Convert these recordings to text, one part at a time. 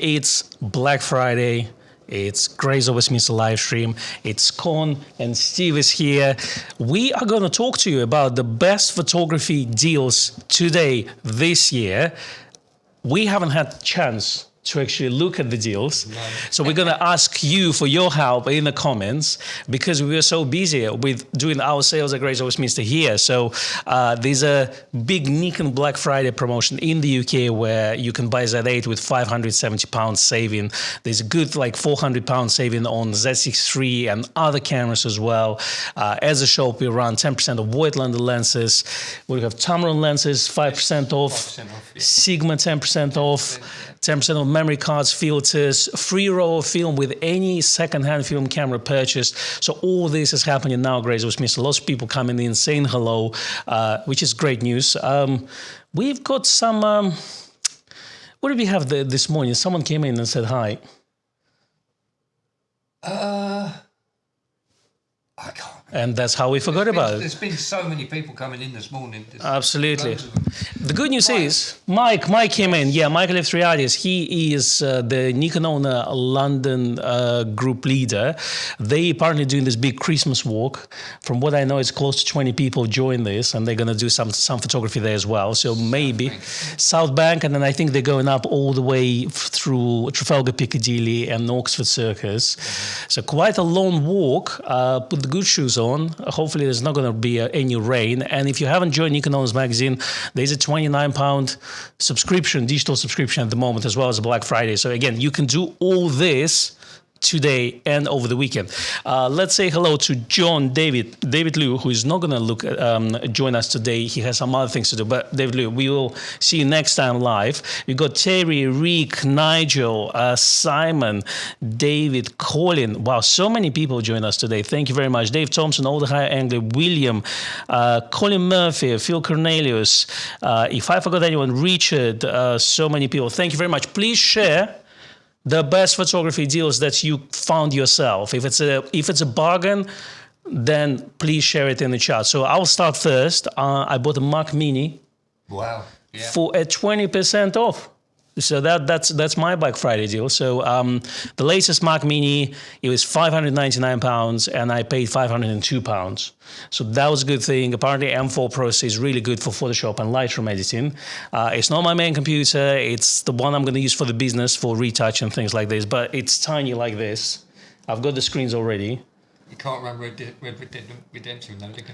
It's Black Friday. It's Grace of Westminster Livestream. It's Kon and Steve is here. We are going to talk to you about the best photography deals today, this year. We haven't had a chance to actually look at the deals. No. So we're going to ask you for your help in the comments because we were so busy with doing our sales at Grace of Westminster here. So there's a big Nikon Black Friday promotion in the UK where you can buy Z8 with £570 saving. There's a good like £400 saving on Z6 III and other cameras as well. As a shop, we run 10% of Voigtlander lenses. We have Tamron lenses, 5% off, 5% off yeah. Sigma 10% off. 10% of memory cards, filters, free roll of film with any second-hand film camera purchased. So all this is happening now, Grace of Westminster. Lots of people coming in saying hello, which is great news. We've got some... what did we have this morning? Someone came in and said hi. I can't. And that's how we forgot about it. There's been so many people coming in this morning. Absolutely. The good news is, Mike came in. Yeah, Mike Leftriadis. He is the Nikon owner London group leader. They apparently doing this big Christmas walk. From what I know, it's close to 20 people join this, and they're going to do some photography there as well. So maybe South Bank, and then I think they're going up all the way through Trafalgar Piccadilly and Oxford Circus. So quite a long walk. Put the good shoes on. Hopefully there's not going to be any rain. And if you haven't joined Nikon Owners Magazine, there's a £29 subscription, digital subscription at the moment, as well as a Black Friday. So again, you can do all this today and over the weekend. Let's say hello to David Liu, who is not going to join us today. He has some other things to do. But David Liu, we will see you next time live. We've got Terry, Rick, Nigel, Simon, David, Colin. Wow, so many people join us today. Thank you very much. Dave Thompson, All the Higher Angler, William, Colin Murphy, Phil Cornelius. If I forgot anyone, Richard, so many people. Thank you very much. Please share the best photography deals that you found yourself. If it's a bargain, then please share it in the chat. So I'll start first. I bought a Mac Mini. Wow. Yeah. For a 20% off. So that's my Black Friday deal. So the latest Mac Mini, it was £599 and I paid £502. So that was a good thing. Apparently M4 Pro is really good for Photoshop and Lightroom editing. It's not my main computer. It's the one I'm going to use for the business, for retouch and things like this. But it's tiny like this. I've got the screens already. You can't run Red Dead Redemption though, can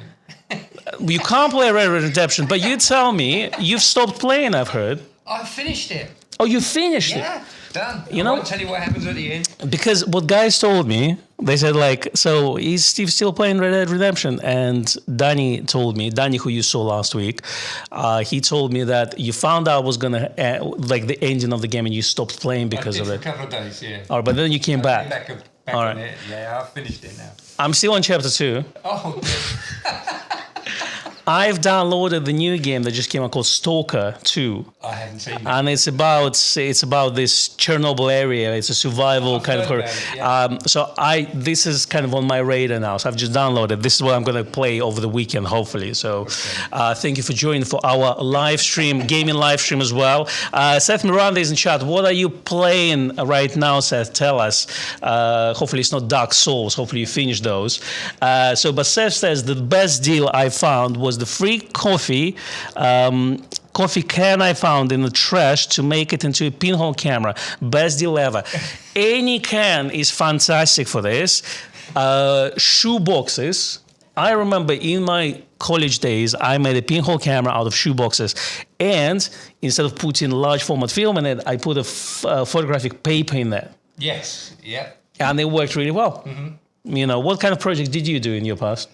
you? You can't play Red Dead Redemption, but you tell me, you've stopped playing, I've heard. I finished it. Oh, you finished it? Yeah, done. You know, I won't tell you what happens at the end. Because what guys told me, they said like, so is Steve still playing Red Dead Redemption? And Danny told me, Danny who you saw last week, he told me that you found out was going to, like the ending of the game and you stopped playing because of it. For a couple of days, yeah. All right, but then you came back. Back all right. On it. Yeah, I finished it now. I'm still on chapter 2. Oh, I've downloaded the new game that just came out called Stalker 2. I haven't seen it. And it's about this Chernobyl area. It's a survival kind of horror. Yeah. So this is kind of on my radar now. So I've just downloaded. This is what I'm going to play over the weekend, hopefully. So thank you for joining for our live stream, gaming live stream as well. Seth Miranda is in chat. What are you playing right now, Seth? Tell us. Hopefully it's not Dark Souls. Hopefully you finished those. But Seth says the best deal I found was the free coffee can I found in the trash to make it into a pinhole camera. Best deal ever. Any can is fantastic for this. Shoe boxes. I remember in my college days, I made a pinhole camera out of shoe boxes. And instead of putting large format film in it, I put a photographic paper in there. Yes, yeah. And it worked really well. Mm-hmm. You know, what kind of projects did you do in your past?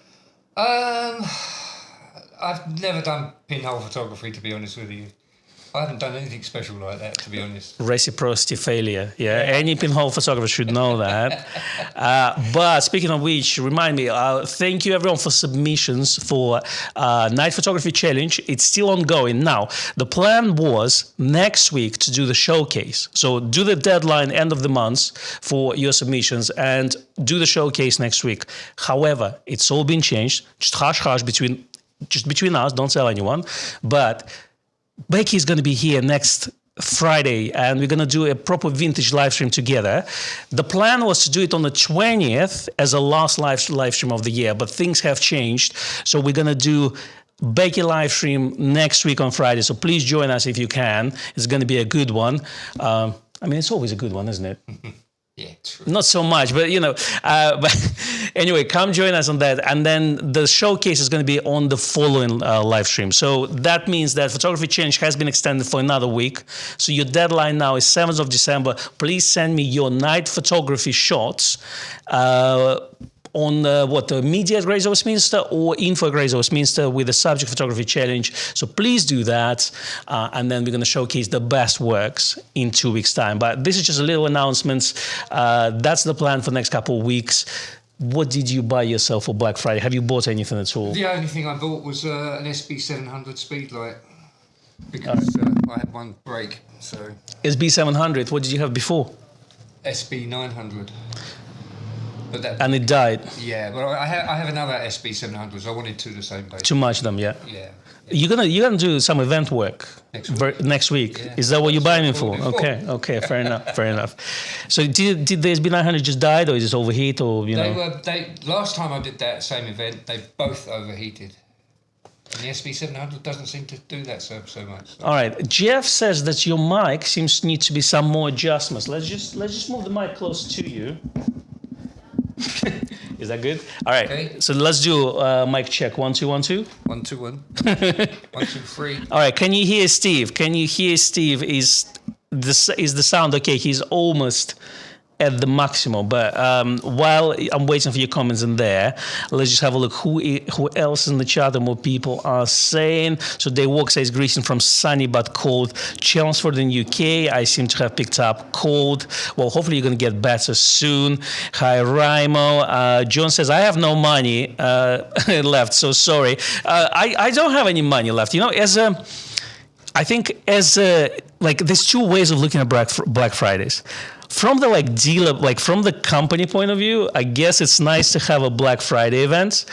I've never done pinhole photography, to be honest with you. I haven't done anything special like that, to be honest. Reciprocity failure. Yeah, any pinhole photographer should know that. But speaking of which, remind me, thank you everyone for submissions for Night Photography Challenge. It's still ongoing. Now, the plan was next week to do the showcase. So do the deadline end of the month for your submissions and do the showcase next week. However, it's all been changed. Just hush between us, don't tell anyone. But Becky is going to be here next Friday, and we're going to do a proper vintage live stream together. The plan was to do it on the 20th as a last live stream of the year, but things have changed. So we're going to do Becky live stream next week on Friday. So please join us if you can. It's going to be a good one. I mean, it's always a good one, isn't it? Yeah, true. Not so much, but but anyway, come join us on that. And then the showcase is going to be on the following live stream. So that means that Photography Challenge has been extended for another week. So your deadline now is 7th of December. Please send me your night photography shots on media at Grace Westminster or info at Grace Westminster with the subject photography challenge. So please do that. And then we're going to showcase the best works in 2 weeks' time. But this is just a little announcements. That's the plan for the next couple of weeks. What did you buy yourself for Black Friday? Have you bought anything at all? The only thing I bought was an SB700 speedlight because I had one break. So SB700, what did you have before? SB900. But and it died. Yeah, but I have another SB700, so I wanted two the same day. Too much of them, yeah. Yeah. You're gonna do some event work next week. Yeah. Is that what you're buying it for? Okay, fair enough. So did the SB900 just died, or is it overheat, or Last time I did that same event, they both overheated. And the SB700 doesn't seem to do that so much. So. All right. Jeff says that your mic seems to need to be some more adjustments. Let's just move the mic closer to you. Is that good? All right. Okay. So let's do mic check. 1 2 1 2. 1 2 1. 1 2 3. All right. Can you hear Steve? Is the sound okay? He's almost at the maximum. But while I'm waiting for your comments in there, let's just have a look who else in the chat and what people are saying. So Daywalk says greeting from sunny but cold Chelmsford in UK. I seem to have picked up cold. Well, hopefully you're going to get better soon. Hi, Raimo. John says, I have no money left, so sorry. I don't have any money left. I think there's two ways of looking at Black Fridays. From the dealer, from the company point of view, I guess it's nice to have a Black Friday event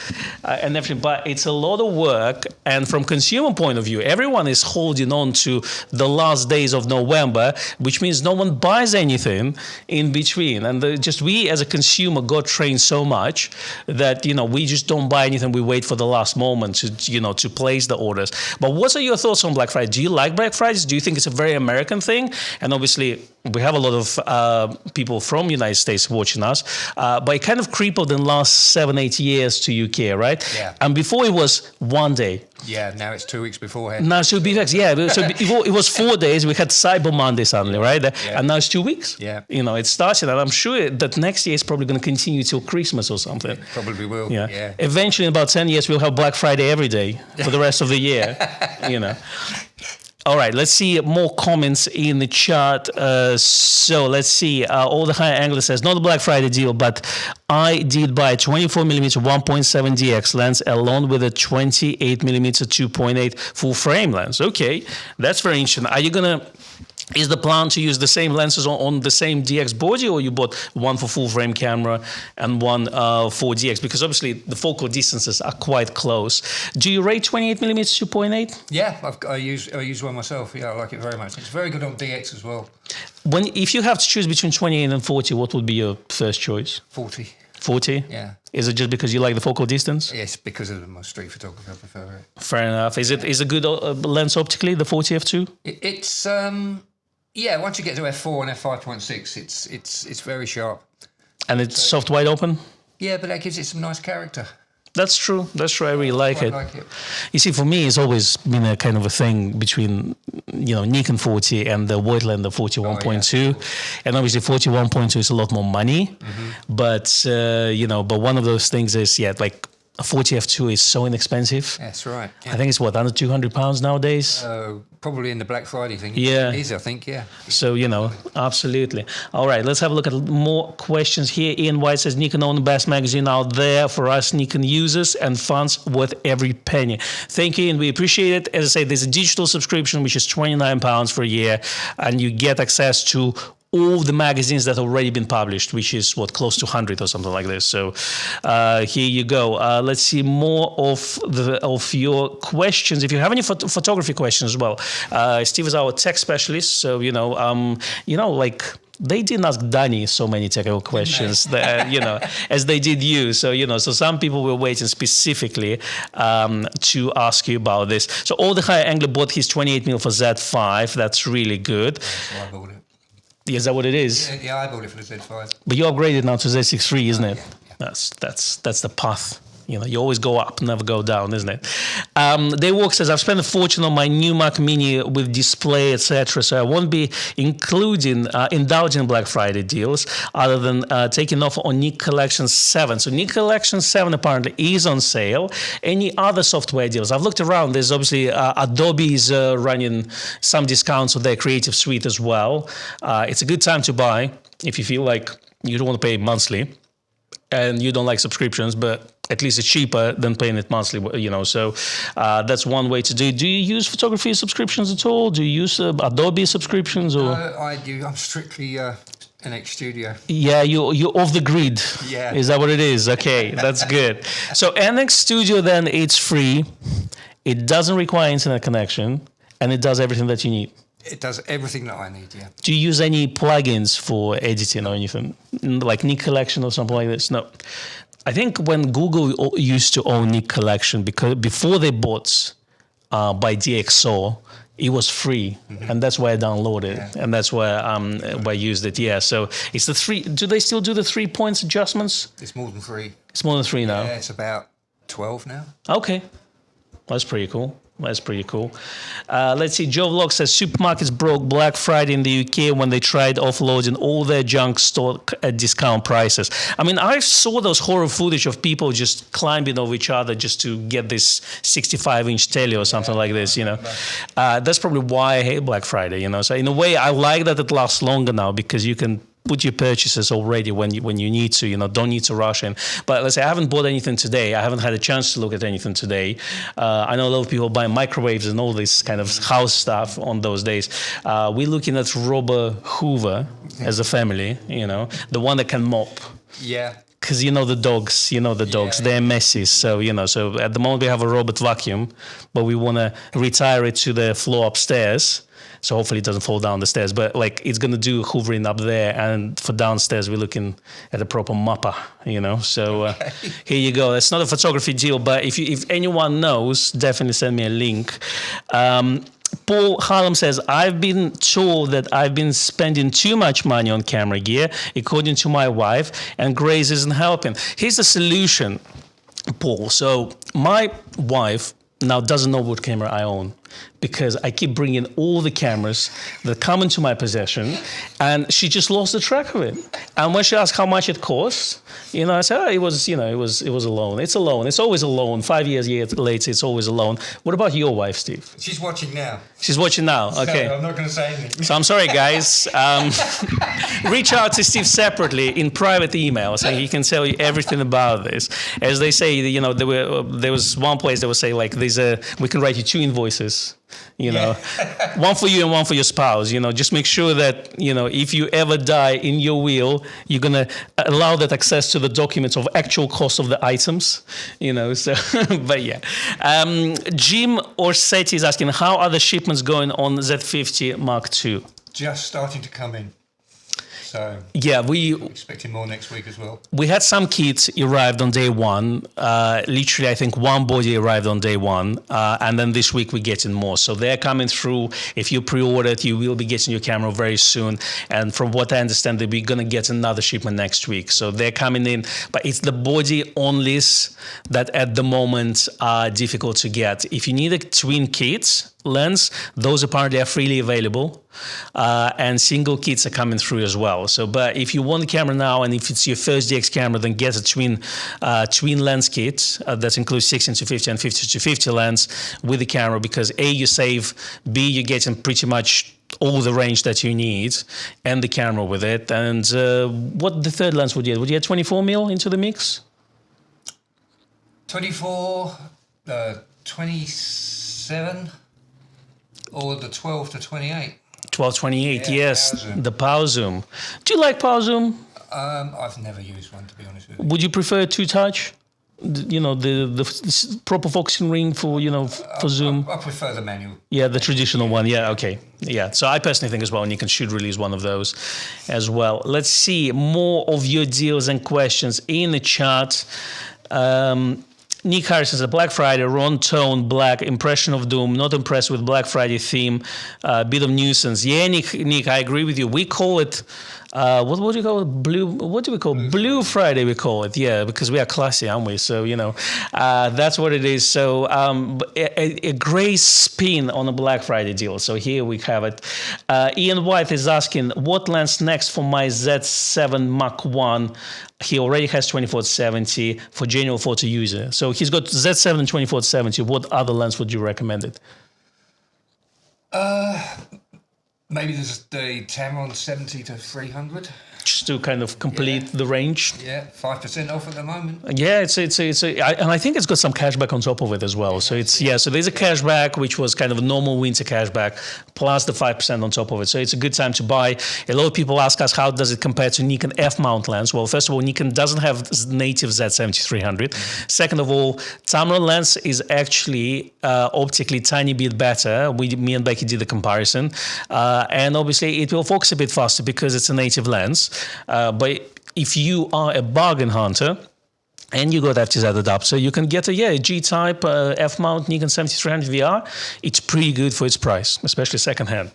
and everything, but it's a lot of work. And from consumer point of view, everyone is holding on to the last days of November, which means no one buys anything in between. And we as a consumer got trained so much that we just don't buy anything. We wait for the last moment to place the orders. But what are your thoughts on Black Friday? Do you like Black Fridays? Do you think it's a very American thing? And obviously, we have a lot of people from the United States watching us, but it kind of crippled in the last 7-8 years to UK, right? Yeah. And before it was 1 day. Yeah, now it's 2 weeks beforehand. Now it's 2 weeks, yeah. So before it was 4 days, we had Cyber Monday suddenly, right? Yeah. And now it's 2 weeks. Yeah. It started, and I'm sure that next year it's probably going to continue till Christmas or something. It probably will, yeah. Eventually, in about 10 years, we'll have Black Friday every day for the rest of the year, All right, let's see more comments in the chat. So let's see. All the High Angler says, not a Black Friday deal, but I did buy a 24mm 1.7 DX lens along with a 28mm 2.8 full frame lens. Okay, that's very interesting. Are you going to... Is the plan to use the same lenses on the same DX body, or you bought one for full frame camera and one for DX? Because obviously the focal distances are quite close. Do you rate 28mm 2.8? Yeah, I use one myself. Yeah, I like it very much. It's very good on DX as well. If you have to choose between 28 and 40, what would be your first choice? 40. 40? Yeah. Is it just because you like the focal distance? Yes, because of my street photography, I prefer it. Fair enough. Is it a good lens optically, the 40 f2? It's yeah. Once you get to f4 and f5.6, it's very sharp. And it's soft wide open. Yeah, but that gives it some nice character. That's true. I really like it. You see, for me, it's always been a kind of a thing between, Nikon 40 and the Voigtlander 41.2. And obviously 41.2 is a lot more money. Mm-hmm. But, but one of those things is, a 40 f2 is so inexpensive. That's right. Yeah. I think it's under £200 nowadays. Probably in the Black Friday thing. Yeah. It is, I think, yeah. So, absolutely. All right, let's have a look at more questions here. Ian White says, Nikon own the best magazine out there for us Nikon users and fans worth every penny. Thank you, Ian. We appreciate it. As I say, there's a digital subscription, which is £29 for a year, and you get access to all the magazines that have already been published, which is close to 100 or something like this. So here you go. Let's see more of your questions. If you have any photography questions as well, Steve is our tech specialist. So like. They didn't ask Danny so many technical questions, that, as they did you. So, so some people were waiting specifically to ask you about this. So, all the higher angler bought his 28mm for Z5. That's really good. Yeah, I bought it. Is that what it is? Yeah, I bought it for the Z5. But you upgraded now to Z6 III, isn't it? Yeah. That's the path. You always go up, never go down, isn't it? Daywalk says, I've spent a fortune on my new Mac Mini with display, etc. So I won't be indulging Black Friday deals other than taking off on Nik Collection 7. So Nik Collection 7 apparently is on sale. Any other software deals? I've looked around. There's obviously Adobe is running some discounts on their Creative Suite as well. It's a good time to buy if you feel like you don't want to pay monthly and you don't like subscriptions, but at least it's cheaper than paying it monthly, So that's one way to do it. Do you use photography subscriptions at all? Do you use Adobe subscriptions? Or? I do. I'm strictly NX Studio. Yeah, you're off the grid. Yeah. Is that what it is? Okay, that's good. So NX Studio, then, it's free. It doesn't require internet connection, and it does everything that you need. It does everything that I need, yeah. Do you use any plugins for editing or anything? Like Nik Collection or something like this? No. I think when Google used to own Nik Collection, because before they bought by DxO, it was free, and that's why I downloaded it, and that's why I used it. Yeah, so it's the 3. Do they still do the 3 points adjustments? It's more than 3. It's more than 3 now. Yeah, it's about 12 now. Okay, that's pretty cool. That's pretty cool. Let's see. Joe Vlog says supermarkets broke Black Friday in the UK when they tried offloading all their junk stock at discount prices. I mean, I saw those horror footage of people just climbing over each other just to get this 65-inch telly or something like this, That's probably why I hate Black Friday, So in a way, I like that it lasts longer now because you can put your purchases already when you need to, don't need to rush in. But let's say I haven't bought anything today. I haven't had a chance to look at anything today. I know a lot of people buy microwaves and all this kind of house stuff on those days. We're looking at Robert Hoover as a family, the one that can mop. Yeah. Because the dogs, they're messy. So, so at the moment we have a robot vacuum, but we want to retire it to the floor upstairs. So hopefully it doesn't fall down the stairs. But it's going to do hoovering up there. And for downstairs, we're looking at a proper mopper, So here you go. That's not a photography deal. But if anyone knows, definitely send me a link. Paul Harlem says, I've been told that I've been spending too much money on camera gear, according to my wife, and Grace isn't helping. Here's the solution, Paul. So my wife now doesn't know what camera I own because I keep bringing all the cameras that come into my possession, and she just lost the track of it. And when she asked how much it costs, I said, it was a loan. It's a loan. It's always a loan. 5 years later, it's always a loan. What about your wife, Steve? She's watching now. She's watching now. Okay. So I'm not going to say anything. So I'm sorry, guys. Reach out to Steve separately in private email, so he can tell you everything about this. As they say, there was one place that would say we can write you 2 invoices. One for you and one for your spouse. Just make sure that if you ever die in your will, you're gonna allow that access to the documents of actual cost of the items. So but yeah. Jim Orsetti is asking, how are the shipments going on Z50 Mark II? Just starting to come in. So yeah, I'm expecting more next week as well. We had some kits arrived on day 1. Literally, I think 1 body arrived on day 1, and then this week we're getting more. So they're coming through. If you pre-ordered, you will be getting your camera very soon. And from what I understand, we're gonna get another shipment next week. So they're coming in, but it's the body onlys that at the moment are difficult to get. If you need a twin kit lens, those apparently are freely available, and single kits are coming through as well. So, but if you want the camera now, and if it's your first DX camera, then get a twin lens kit that includes 16-50 and 50-50 lens with the camera, because A, you save, B, you're getting pretty much all the range that you need, and the camera with it. And what the third lens would you add? Would you add 24mm into the mix? 24, 27. Or the 12 to 28. 1228, Yeah, yes, power zoom. the power zoom. Do you like power zoom? I've never used one, to be honest with you. Would you prefer two-touch? You know, the proper focusing ring for, you know, for zoom? I prefer the manual. Yeah, the traditional one. Yeah, okay. Yeah, so I personally think as well Nikon should release one of those as well. Let's see more of your deals and questions in the chat. Nick Harrison says, Black Friday, Ron Tone, Black, Impression of Doom, not impressed with Black Friday theme, bit of nuisance. Yeah, Nick, I agree with you. We call it, what do you call it? What do we call it? Blue Friday, we call it. Yeah, because we are classy, aren't we? So, you know, that's what it is. So a gray spin on a Black Friday deal. So here we have it. Ian White is asking, what lens next for my Z7 Mark 1? He already has 24-70 for general photo user. So he's got Z7 and 24-70. What other lens would you recommend it? Maybe there's the Tamron 70-300. Just to kind of complete the range. Yeah, 5% off at the moment. Yeah, and I think it's got some cashback on top of it as well. So so there's a cashback which was kind of a normal winter cashback plus the 5% on top of it. So it's a good time to buy. A lot of people ask us how does it compare to Nikon F mount lens. Well, first of all, Nikon doesn't have native Z70-300. Second of all, Tamron lens is actually optically tiny bit better. Me and Becky did the comparison, and obviously it will focus a bit faster because it's a native lens. But if you are a bargain hunter and you got FTZ adapter, you can get a G-type F-mount Nikon 70-300 VR. It's pretty good for its price, especially secondhand.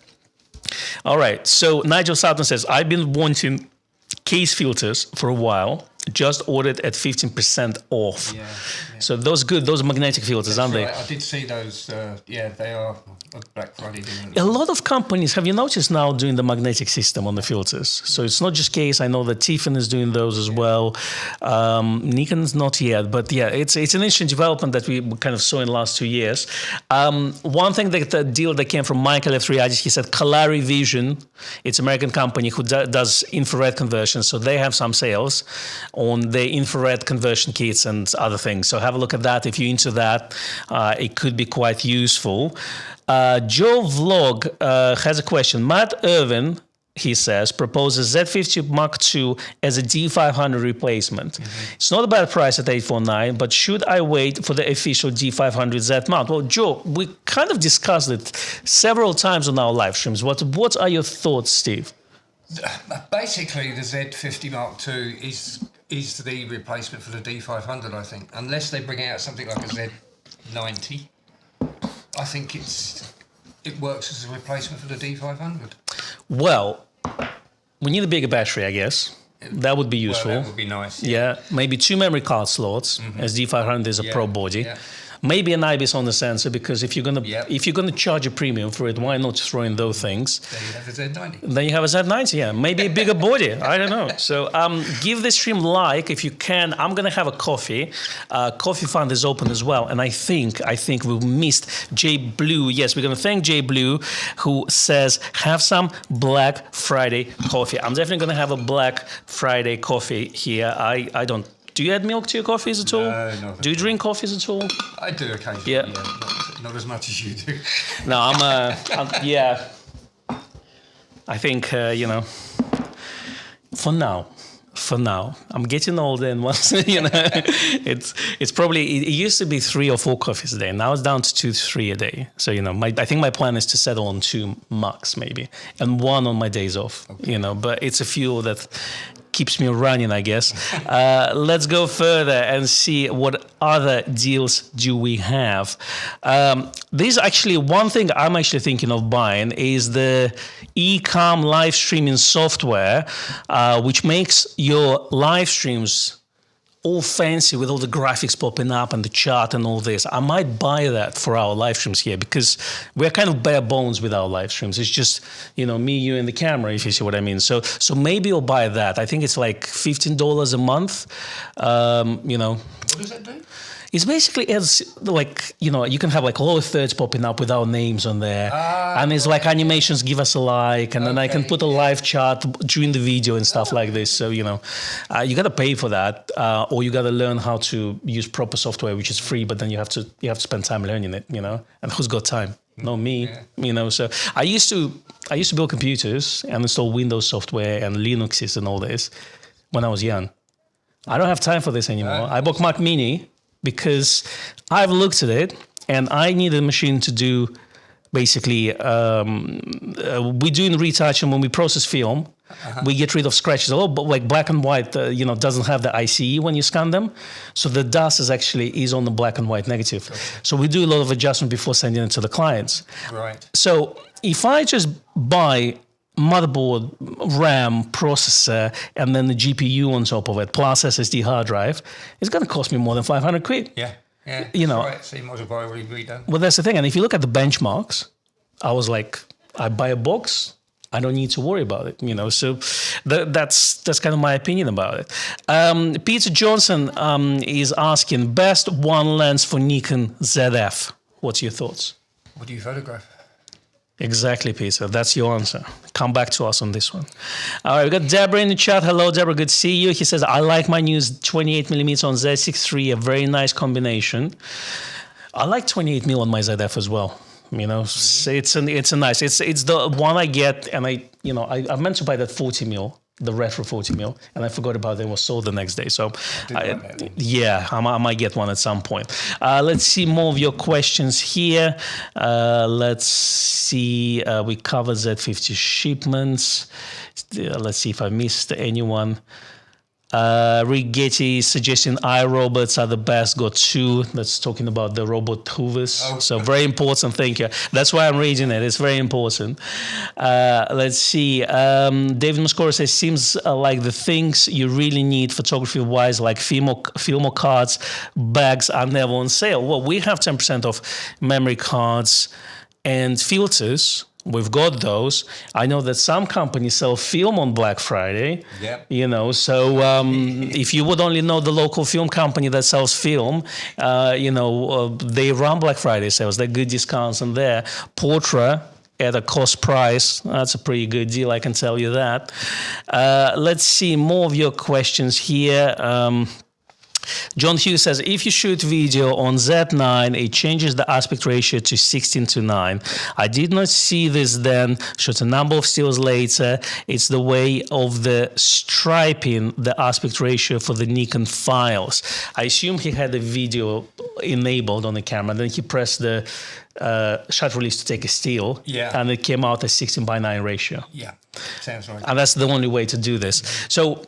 All right, so Nigel Sutton says, I've been wanting case filters for a while. Just ordered at 15% off. Yeah. So those are magnetic filters, aren't they? I did see those. They are a Black Friday deal. A lot of companies, have you noticed now, doing the magnetic system on the filters? So it's not just case. I know that Tiffany is doing those as well. Nikon's not yet, but yeah, it's an interesting development that we kind of saw in the last 2 years. One thing the deal that came from Michael F3, he said Kalari Vision. It's an American company who does infrared conversion, so they have some sales on the infrared conversion kits and other things. So have a look at that. If you're into that, it could be quite useful. Joe Vlog has a question. Matt Irvin, he says, proposes Z50 Mark II as a D500 replacement. It's not a bad price at $849, but should I wait for the official D500 Z mount? Well, Joe, we kind of discussed it several times on our live streams. What are your thoughts, Steve? Basically, the Z50 Mark II is the replacement for the D500, I think. Unless they bring out something like a Z90, I think it works as a replacement for the D500. Well, we need a bigger battery, I guess. That would be useful. Well, that would be nice. Yeah, maybe 2 memory card slots, as D500 is a pro body. Yeah. Maybe an IBIS on the sensor, because if you're gonna charge a premium for it, why not throw in those things? Then you have a Z90. Then you have a Z90, yeah. Maybe a bigger body. I don't know. So give this stream like if you can. I'm gonna have a coffee. Coffee Fund is open as well, and I think we missed Jay Blue. Yes, we're gonna thank Jay Blue, who says have some Black Friday coffee. I'm definitely gonna have a Black Friday coffee here. I don't. Do you add milk to your coffees at all? No, not. Do you drink coffees at all? I do occasionally. Yeah, not as much as you do. No, yeah. I think for now, I'm getting older, and once it's probably it used to be 3 or 4 coffees a day. Now it's down to 2 to 3 a day. So I think my plan is to settle on 2 max maybe, and 1 on my days off. Okay. But it's a fuel that keeps me running, I guess. Let's go further and see what other deals do we have. This actually one thing I'm actually thinking of buying is the eCam live streaming software, which makes your live streams all fancy with all the graphics popping up and the chart and all this. I might buy that for our live streams here, because we're kind of bare bones with our live streams. It's just, me, you, and the camera, if you see what I mean. So maybe I'll buy that. I think it's like $15 a month. What does that do? It's basically you can have like all the thirds popping up with our names on there, and it's like animations, give us a like, and then I can put a live chat during the video and stuff like this. So you got to pay for that, or you got to learn how to use proper software, which is free, but then you have to spend time learning it. And who's got time? not me. You know, so I used to build computers and install Windows software and Linuxes and all this when I was young. I don't have time for this anymore. I bought Mac Mini because I've looked at it and I need a machine to do basically, we do in retouching when we process film. We get rid of scratches a lot, but like black and white, doesn't have the ICE when you scan them. So the dust is on the black and white negative. Okay. So we do a lot of adjustment before sending it to the clients. Right. So if I just buy motherboard, RAM, processor, and then the GPU on top of it, plus SSD hard drive, it's going to cost me more than 500 quid. Yeah. Yeah. You know. Right. So you might as well buy a redone. Well, that's the thing. And if you look at the benchmarks, I was like, I buy a box, I don't need to worry about it, you know. So that's kind of my opinion about it. Peter Johnson is asking, best one lens for Nikon ZF. What's your thoughts? What do you photograph? Exactly, Peter. That's your answer. Come back to us on this one. All right, we got Deborah in the chat. Hello, Deborah. Good to see you. He says, I like my new 28mm on Z6 III, a very nice combination. I like 28mm on my ZF as well. You know, it's a nice. It's the one I get, and I meant to buy that 40mm, the retro 40mm, and I forgot about it. It was sold the next day. So, I might get one at some point. Let's see more of your questions here. Let's see. We covered Z50 shipments. Let's see if I missed anyone. Rick Getty suggesting iRobots are the best. Got two. That's talking about the robot hoovers. Oh. So very important. Thank you. That's why I'm reading it. It's very important. Let's see. David Muscora says, seems like the things you really need photography-wise, like film or cards, bags, are never on sale. Well, we have 10% off memory cards and filters. We've got those. I know that some companies sell film on Black Friday. Yep. You know, so if you would only know the local film company that sells film, they run Black Friday sales. They're good discounts on there. Portra at a cost price. That's a pretty good deal, I can tell you that. Let's see more of your questions here. John Hughes says, if you shoot video on Z9, it changes the aspect ratio to 16:9. I did not see this then, shot a number of stills later. It's the way of the striping, the aspect ratio for the Nikon files. I assume he had the video enabled on the camera, then he pressed the shutter release to take a still, and it came out as 16:9 ratio. Yeah, sounds right. And that's the only way to do this. So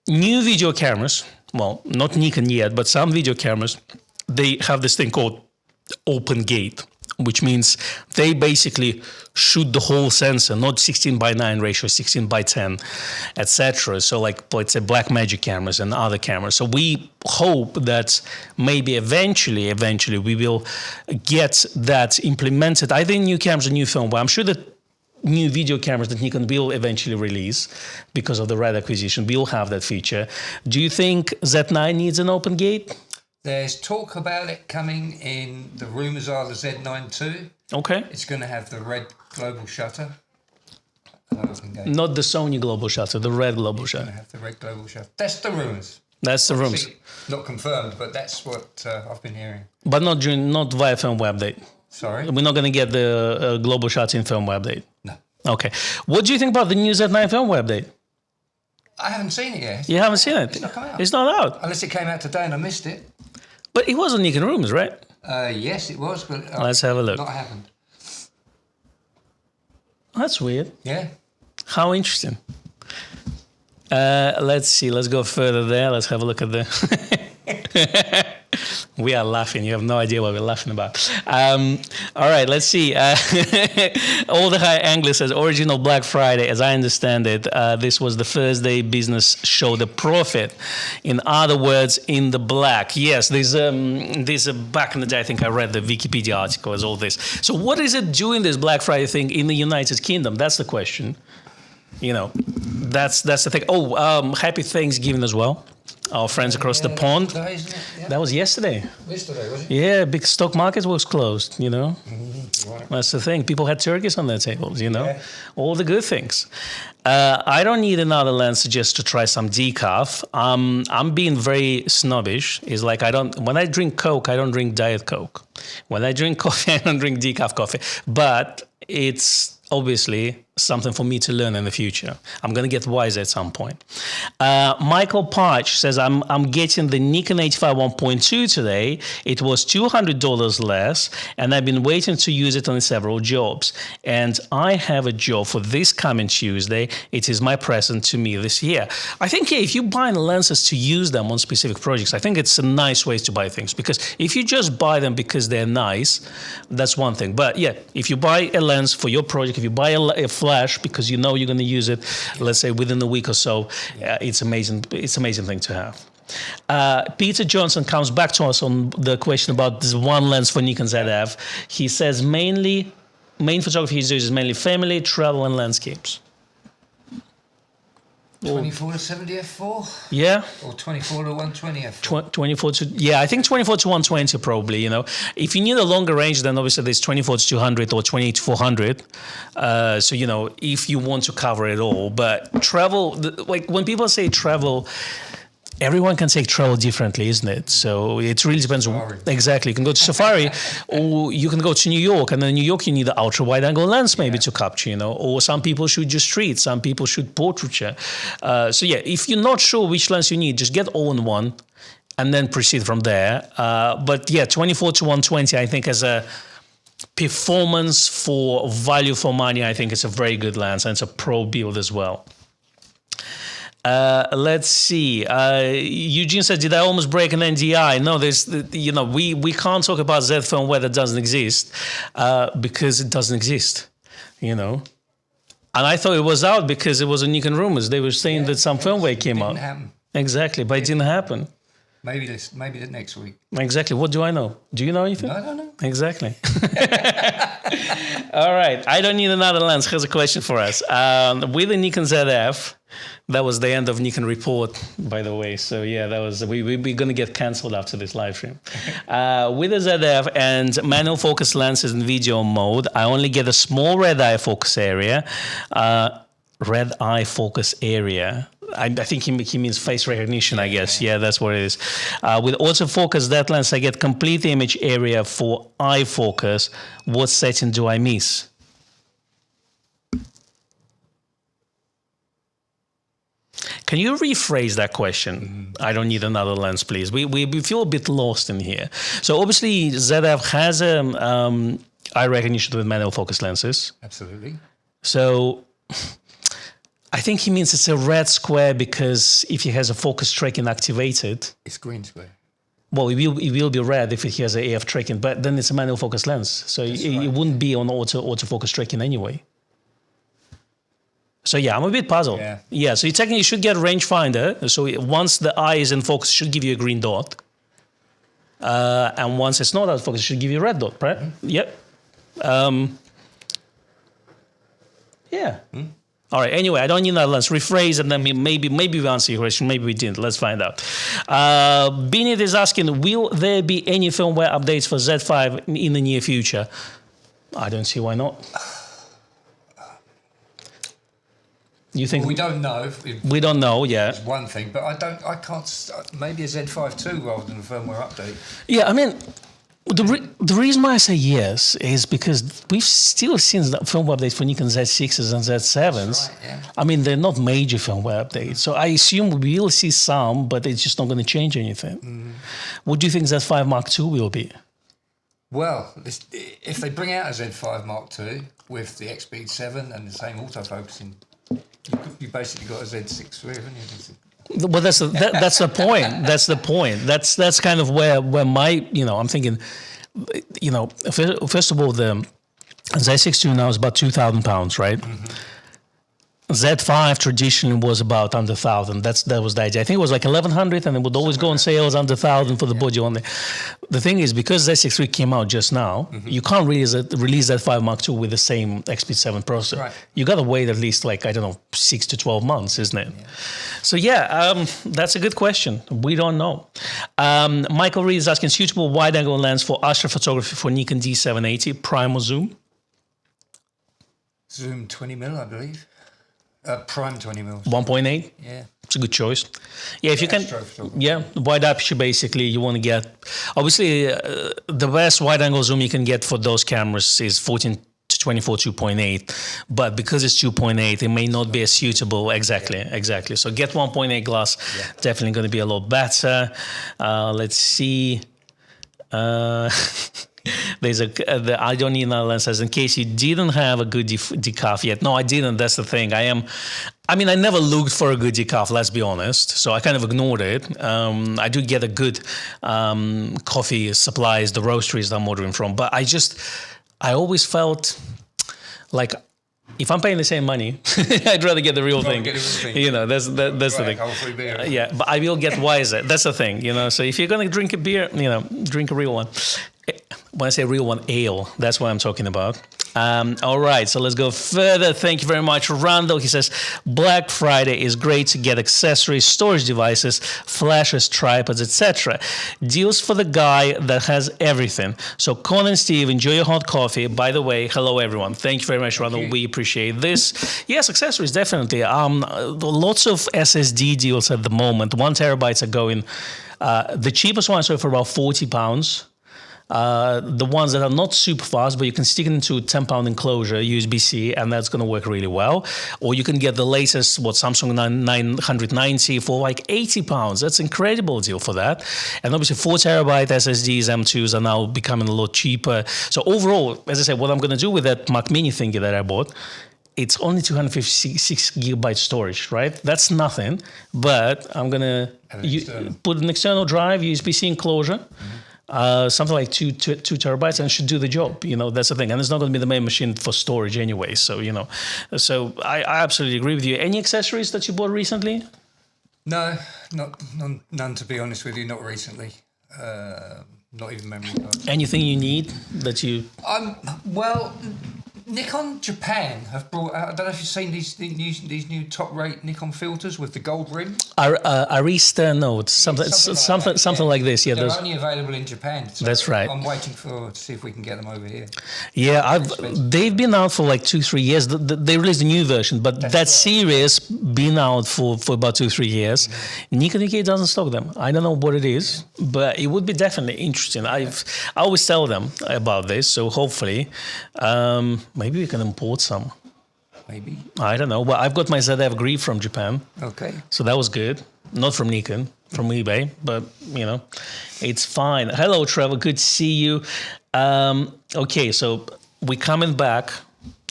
new video cameras, well, not Nikon yet, but some video cameras, they have this thing called open gate, which means they basically shoot the whole sensor, not 16:9 ratio, 16:10, etc. So like, let's say Blackmagic cameras and other cameras. So we hope that maybe eventually we will get that implemented either in new cameras or new film. But I'm sure that new video cameras that Nikon will eventually release because of the RED acquisition will have that feature. Do you think Z9 needs an open gate? There's talk about it coming in. The rumours are the Z9 II. Okay. It's going to have the red global shutter. Not the Sony global shutter, the red global shutter. It's going to have the red global shutter. That's the rumours. That's the rumours. Not confirmed, but that's what I've been hearing. But not via firmware update. Sorry? We're not going to get the global shutter in firmware update. No. Okay. What do you think about the new Z9 firmware update? I haven't seen it yet. You haven't seen it? It's not come out. It's not out. Unless it came out today and I missed it. But it was on Nikon Rumors, right? Yes, it was, but let's have a look. Not happened. That's weird. Yeah. How interesting. Let's see. Let's go further there. Let's have a look at the... We are laughing. You have no idea what we're laughing about. All right, let's see. All the High Angler says, original Black Friday, as I understand it, this was the first day business showed a profit. In other words, in the black. Yes, there's back in the day, I think I read the Wikipedia article as all this. So what is it doing this Black Friday thing in the United Kingdom? That's the question. You know, that's the thing. Oh, happy Thanksgiving as well. Our friends across the pond. Today, isn't it? Yeah. That was yesterday. Yesterday, was it? Yeah, big stock market was closed, you know. Right. That's the thing. People had turkeys on their tables, you know, Yeah. all the good things. I don't need another lens just to try some decaf. I'm being very snobbish. It's like when I drink Coke, I don't drink Diet Coke. When I drink coffee, I don't drink decaf coffee. But it's obviously something for me to learn in the future. I'm going to get wise at some point. Michael Parch says, I'm getting the Nikon 85 1.2 today. It was $200 less, and I've been waiting to use it on several jobs. And I have a job for this coming Tuesday. It is my present to me this year. I think if you buy lenses to use them on specific projects, I think it's a nice way to buy things. Because if you just buy them because they're nice, that's one thing. But yeah, if you buy a lens for your project, if you buy a flash because you know you're going to use it, let's say within a week or so, it's amazing. It's an amazing thing to have. Peter Johnson comes back to us on the question about this one lens for Nikon ZF. He says main photography he uses is mainly family, travel, and landscapes. 24 to 70 f4? Yeah. Or 24 to 120 f4? 24 to, yeah, I think 24 to 120 probably, you know. If you need a longer range, then obviously there's 24 to 200 or 28 to 400. So, you know, if you want to cover it all. But travel, like when people say travel, everyone can take travel differently, isn't it? So it really depends. Exactly. You can go to Safari or you can go to New York, and in New York you need an ultra wide angle lens maybe to capture, you know, or some people shoot just street, some people shoot portraiture. So yeah, if you're not sure which lens you need, just get all-in-one and then proceed from there. But yeah, 24 to 120, I think as a performance for value for money, I think it's a very good lens, and it's a pro build as well. Let's see. Eugene said, "Did I almost break an NDI?" No, there's, you know, we can't talk about Z firmware that doesn't exist because it doesn't exist, you know. And I thought it was out because it was a Nikon rumors. They were saying that some firmware came out. Happen. Exactly, but it didn't happen. Maybe the next week. Exactly. What do I know? Do you know anything? I don't know. Exactly. All right. I don't need another lens. Here's a question for us. With the Nikon ZF. That was the end of Nikon Report, by the way. So yeah, that was we're going to get cancelled after this live stream. With the ZF and manual focus lenses in video mode, I only get a small red eye focus area. Red eye focus area. I think he means face recognition, I guess. Yeah, that's what it is. With autofocus, that lens, I get complete image area for eye focus. What setting do I miss? Can you rephrase that question? I don't need another lens, please. We feel a bit lost in here. So obviously ZF has eye recognition with manual focus lenses. Absolutely. So I think he means it's a red square because if he has a focus tracking activated, it's green square. Well, it will be red if it has a AF tracking, but then it's a manual focus lens, so it wouldn't be on autofocus tracking anyway. So yeah, I'm a bit puzzled. Yeah, so you technically should get a rangefinder. So once the eye is in focus, it should give you a green dot. And once it's not out of focus, it should give you a red dot, right? Yep. Yeah. All right, anyway, I don't need that lens. Rephrase and then maybe we answer your question, maybe we didn't. Let's find out. Binit is asking, will there be any firmware updates for Z5 in the near future? I don't see why not. You think? Well, we don't know. We don't know, yeah. It's one thing, but I can't. Maybe a Z5 too rather than a firmware update. Yeah, I mean, the reason why I say yes is because we've still seen the firmware updates for Nikon Z6s and Z7s. Right, yeah. I mean, they're not major firmware updates, so I assume we will see some, but it's just not going to change anything. What do you think Z5 Mark II will be? Well, if they bring out a Z5 Mark II with the X-Speed 7 and the same autofocusing, you basically got a Z6 through, haven't you? Well, that's the point. That's the point. That's kind of where my, I'm thinking, first of all, the Z6 II now is about £2,000, right? Z5 traditionally was about under 1,000. That was the idea. I think it was like 1,100, and it would always go on sales under 1,000 for the body only. The thing is, because Z6 III came out just now, you can't release Z5 Mark II with the same X-Speed 7 processor. Right. You got to wait at least 6 to 12 months, isn't it? Yeah. So that's a good question. We don't know. Michael Reed is asking, suitable wide-angle lens for astrophotography for Nikon D780, prime or zoom? Zoom 20mm, I believe. Prime 20mm. 1.8. Yeah. It's a good choice. Yeah, if you can, Astrophoto. yeah, wide aperture basically you want to get. Obviously, the best wide angle zoom you can get for those cameras is 14 to 24 2.8, but because it's 2.8, it may not be as suitable. Exactly. So get 1.8 glass, definitely going to be a lot better. Let's see. There's the I don't need another lens says, in case you didn't have a good decaf yet. No, I didn't. That's the thing. I never looked for a good decaf, let's be honest. So I kind of ignored it. I do get a good coffee supplies, the roasteries that I'm ordering from. But I always felt like if I'm paying the same money, I'd rather get the real thing. You know, that's the thing. Yeah, but I will get wiser. That's the thing, you know. So if you're going to drink a beer, you know, drink a real one. When I say real one, ale, that's what I'm talking about. All right, so let's go further. Thank you very much, Randall. He says, Black Friday is great to get accessories, storage devices, flashes, tripods, etc. Deals for the guy that has everything. So Kon Steve, enjoy your hot coffee. By the way, hello, everyone. Thank you very much, Randall. We appreciate this. Yes, accessories, definitely. Lots of SSD deals at the moment. 1 terabytes are going. The cheapest ones are for about £40. The ones that are not super fast, but you can stick it into a 10-pound enclosure, USB-C, and that's going to work really well. Or you can get the latest, Samsung 990 for like £80. That's an incredible deal for that. And obviously 4 terabyte SSDs, M2s are now becoming a lot cheaper. So overall, as I said, what I'm going to do with that Mac Mini thingy that I bought, it's only 256 gigabyte storage, right? That's nothing, but I'm going to put an external drive, USB-C enclosure, something like two terabytes, and should do the job. You know, that's the thing. And it's not going to be the main machine for storage anyway. So, you know, so I absolutely agree with you. Any accessories that you bought recently? No, none to be honest with you, not recently. Not even memory cards. Anything you need that you... Well, Nikon Japan have brought out, I don't know if you've seen these new top-rate Nikon filters with the gold rim. Arista Note, something like this. Yeah, they're only available in Japan. So that's right. I'm waiting to see if we can get them over here. Yeah, they've been out for like 2-3 years. They released a new version, but that series been out for about 2-3 years. Nikon UK doesn't stock them. I don't know what it is, but it would be definitely interesting. I always tell them about this, so hopefully. Maybe we can import some. Maybe. I don't know. Well, I've got my ZF Grief from Japan. Okay. So that was good. Not from Nikon, from eBay, but, you know, it's fine. Hello, Trevor. Good to see you. Okay, so we're coming back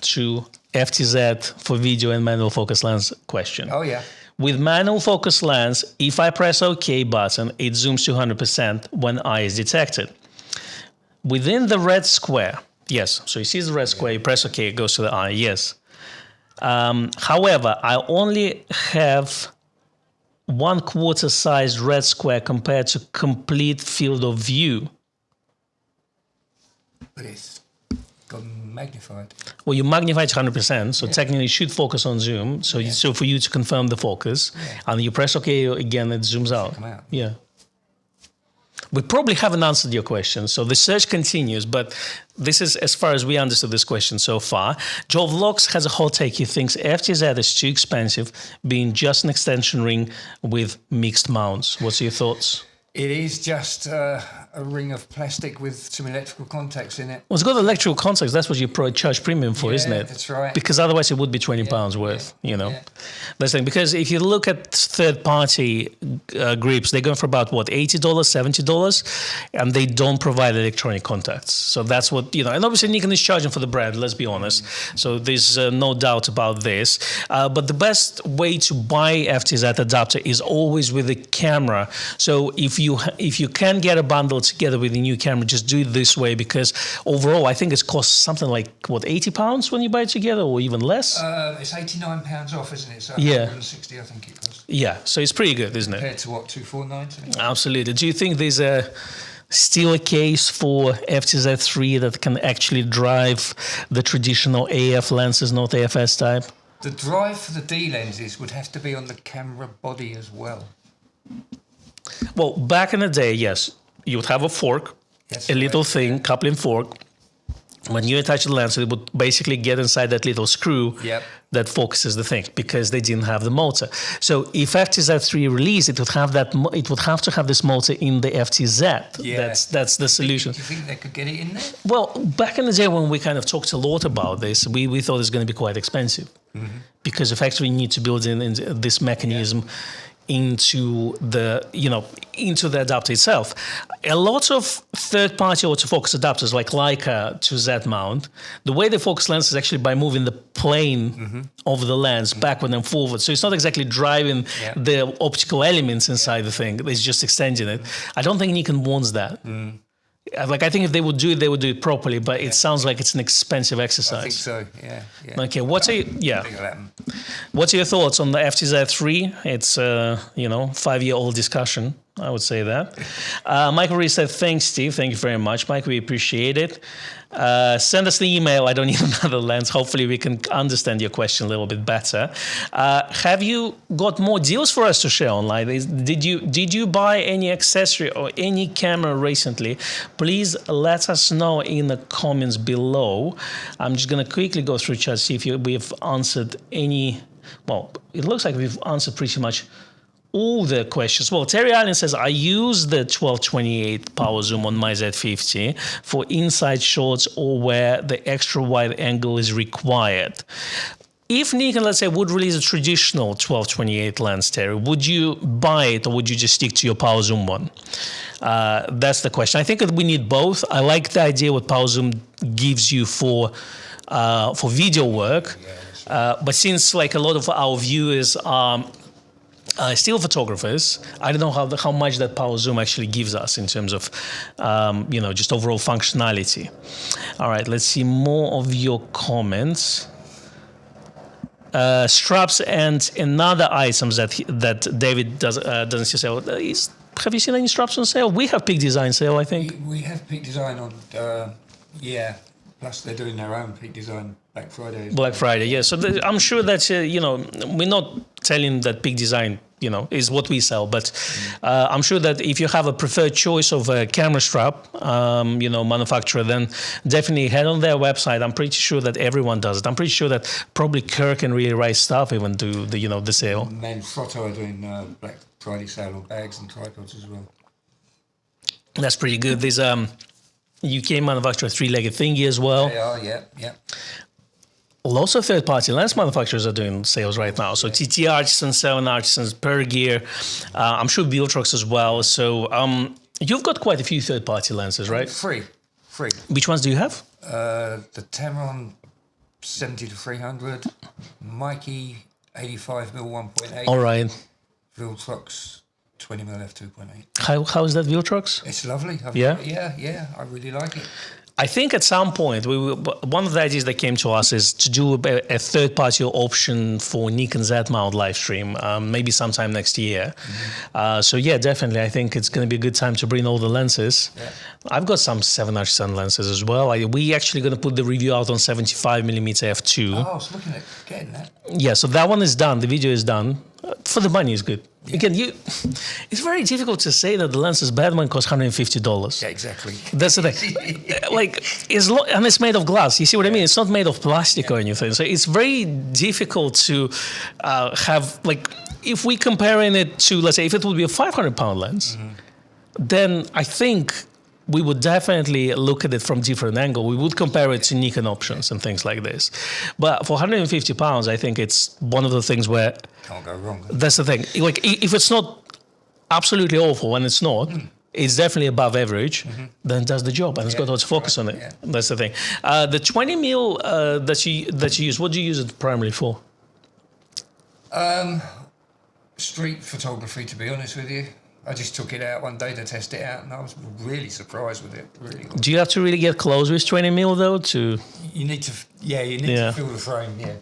to FTZ for video and manual focus lens question. Oh, yeah. With manual focus lens, if I press OK button, it zooms to 100% when eye is detected. Within the red square... Yes, so you see the red square, you press OK, it goes to the eye, yes. However, I only have 1/4 size red square compared to complete field of view. But it's got magnified. Well, you magnify it 100%, so technically it should focus on zoom. So, so for you to confirm the focus, and you press OK again, it zooms out. Yeah. We probably haven't answered your question, so the search continues, but this is as far as we understood this question so far. Joe Vlogs has a hot take. He thinks FTZ is too expensive, being just an extension ring with mixed mounts. What's your thoughts? It is just a ring of plastic with some electrical contacts in it. Well, it's got electrical contacts. That's what you charge premium for, isn't it? That's right. Because otherwise it would be £20 worth, you know. That's the thing. Because if you look at third-party grips, they're going for about, what, $80, $70? And they don't provide electronic contacts. So that's what, you know. And obviously Nikon is charging for the brand, let's be honest. So there's no doubt about this. But the best way to buy FTZ adapter is always with the camera. So if you can get a bundle together with a new camera, just do it this way, because overall I think it's cost something like, what, £80 when you buy it together, or even less? It's £89 off, isn't it? So yeah. £160 I think it costs. Yeah, so it's pretty good, isn't it? Compared to what, $249? Absolutely. Do you think there's still a case for FTZ3 that can actually drive the traditional AF lenses, not AFS type? The drive for the D lenses would have to be on the camera body as well. Well, back in the day, yes, you would have a fork, a little thing, coupling fork, When you attach the lens, it would basically get inside that little screw Yep. that focuses the thing, because they didn't have the motor. So if FTZ3 released, it would have that. It would have to have this motor in the FTZ. Yeah. That's the solution. Do you think they could get it in there? Well, back in the day when we kind of talked a lot about this, we thought it's going to be quite expensive, because the factory need to build in this mechanism into the into the adapter itself. A lot of third-party autofocus adapters like Leica to Z mount, the way they focus lens is actually by moving the plane of the lens backward and forward. So it's not exactly driving the optical elements inside the thing. It's just extending it. I don't think Nikon wants that. Like, I think if they would do it properly, but it sounds like it's an expensive exercise. I think so. Yeah. Okay, what's your thoughts on the FTZ3? It's 5-year-old discussion, I would say that. Michael Reese said, thanks, Steve. Thank you very much, Mike. We appreciate it. Send us the email. I don't need another lens. Hopefully we can understand your question a little bit better. Have you got more deals for us to share online? Did you buy any accessory or any camera recently? Please let us know in the comments below. I'm just going to quickly go through chat, see if we've answered any. Well, it looks like we've answered pretty much all the questions. Well, Terry Allen says, I use the 12-28 power zoom on my Z50 for inside shots or where the extra wide angle is required. If Nikon, let's say, would release a traditional 12-28 lens, Terry, would you buy it or would you just stick to your power zoom one? That's the question. I think that we need both. I like the idea what power zoom gives you for video work, but since like a lot of our viewers are still photographers, I don't know how much that power zoom actually gives us in terms of, just overall functionality. All right, let's see more of your comments. Straps and another items that David doesn't see sale. Have you seen any straps on sale? We have Peak Design sale, I think. We have Peak Design on, plus they're doing their own Peak Design Black Friday. Black Friday, yeah. So I'm sure that, we're not telling that Peak Design, is what we sell. But I'm sure that if you have a preferred choice of a camera strap, manufacturer, then definitely head on their website. I'm pretty sure that everyone does it. I'm pretty sure that probably Kirk and Really Right Stuff even do the sale. Manfrotto are doing Black Friday sale on bags and tripods as well. That's pretty good. There's UK manufacturer 3-legged thingy as well. They are, yeah. Lots of third-party lens manufacturers are doing sales right now. So TT Artisans, 7 Artisans, Per Gear, I'm sure Viltrox as well. So you've got quite a few third-party lenses, right? Free. Which ones do you have? The Tamron 70-300, Mikey 85mm 1.8. All right. Viltrox 20mm f2.8. How is that Viltrox? It's lovely. Yeah, I really like it. I think at some point, one of the ideas that came to us is to do a third-party option for Nikon Z mount Livestream, maybe sometime next year. So yeah, definitely, I think it's going to be a good time to bring all the lenses. Yeah. I've got some 7 Artisan lenses as well. We actually going to put the review out on 75mm f2. Oh, I was looking at getting that. Yeah, so that one is done. The video is done. For the money, is good. Yeah. Again, it's very difficult to say that the lens is bad when it costs $150. Yeah, exactly. That's the thing. And it's made of glass. You see what I mean? It's not made of plastic or anything. So it's very difficult to have, if we comparing it to, let's say, if it would be a 500-pound lens, then I think we would definitely look at it from different angle. We would compare it to Nikon options and things like this. But for 150 pounds, I think it's one of the things where... Can't go wrong. That's the thing. If it's not absolutely awful, and it's not, it's definitely above average, then it does the job, and it's got autofocus on it. Yeah. That's the thing. The 20mm that you use, what do you use it primarily for? Street photography, to be honest with you. I just took it out one day to test it out, and I was really surprised with it. Really. Do you have to really get close with 20mm though? You need to, to feel the frame. Yeah.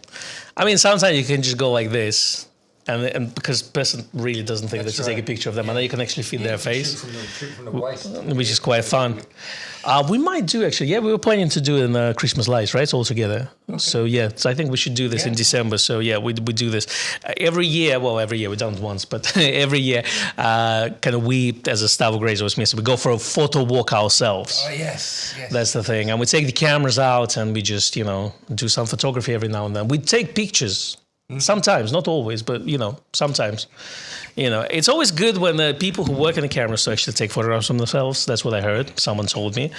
I mean, sometimes you can just go like this. And because person really doesn't think that you take a picture of them, and then you can actually feed their face, shoot from the waist, which is quite fun. We might do actually. Yeah, we were planning to do it in Christmas lights, right? All together. Okay. So yeah, so I think we should do this in December. So yeah, we do this every year. Well, every year we done it once, but every year, kind of we as a staff of Grace Westminster, we go for a photo walk ourselves. Oh yes. That's the thing, and we take the cameras out and we just do some photography every now and then. We take pictures. Sometimes, not always, but sometimes. It's always good when the people who work in the camera so actually take photographs of themselves. That's what I heard. Someone told me.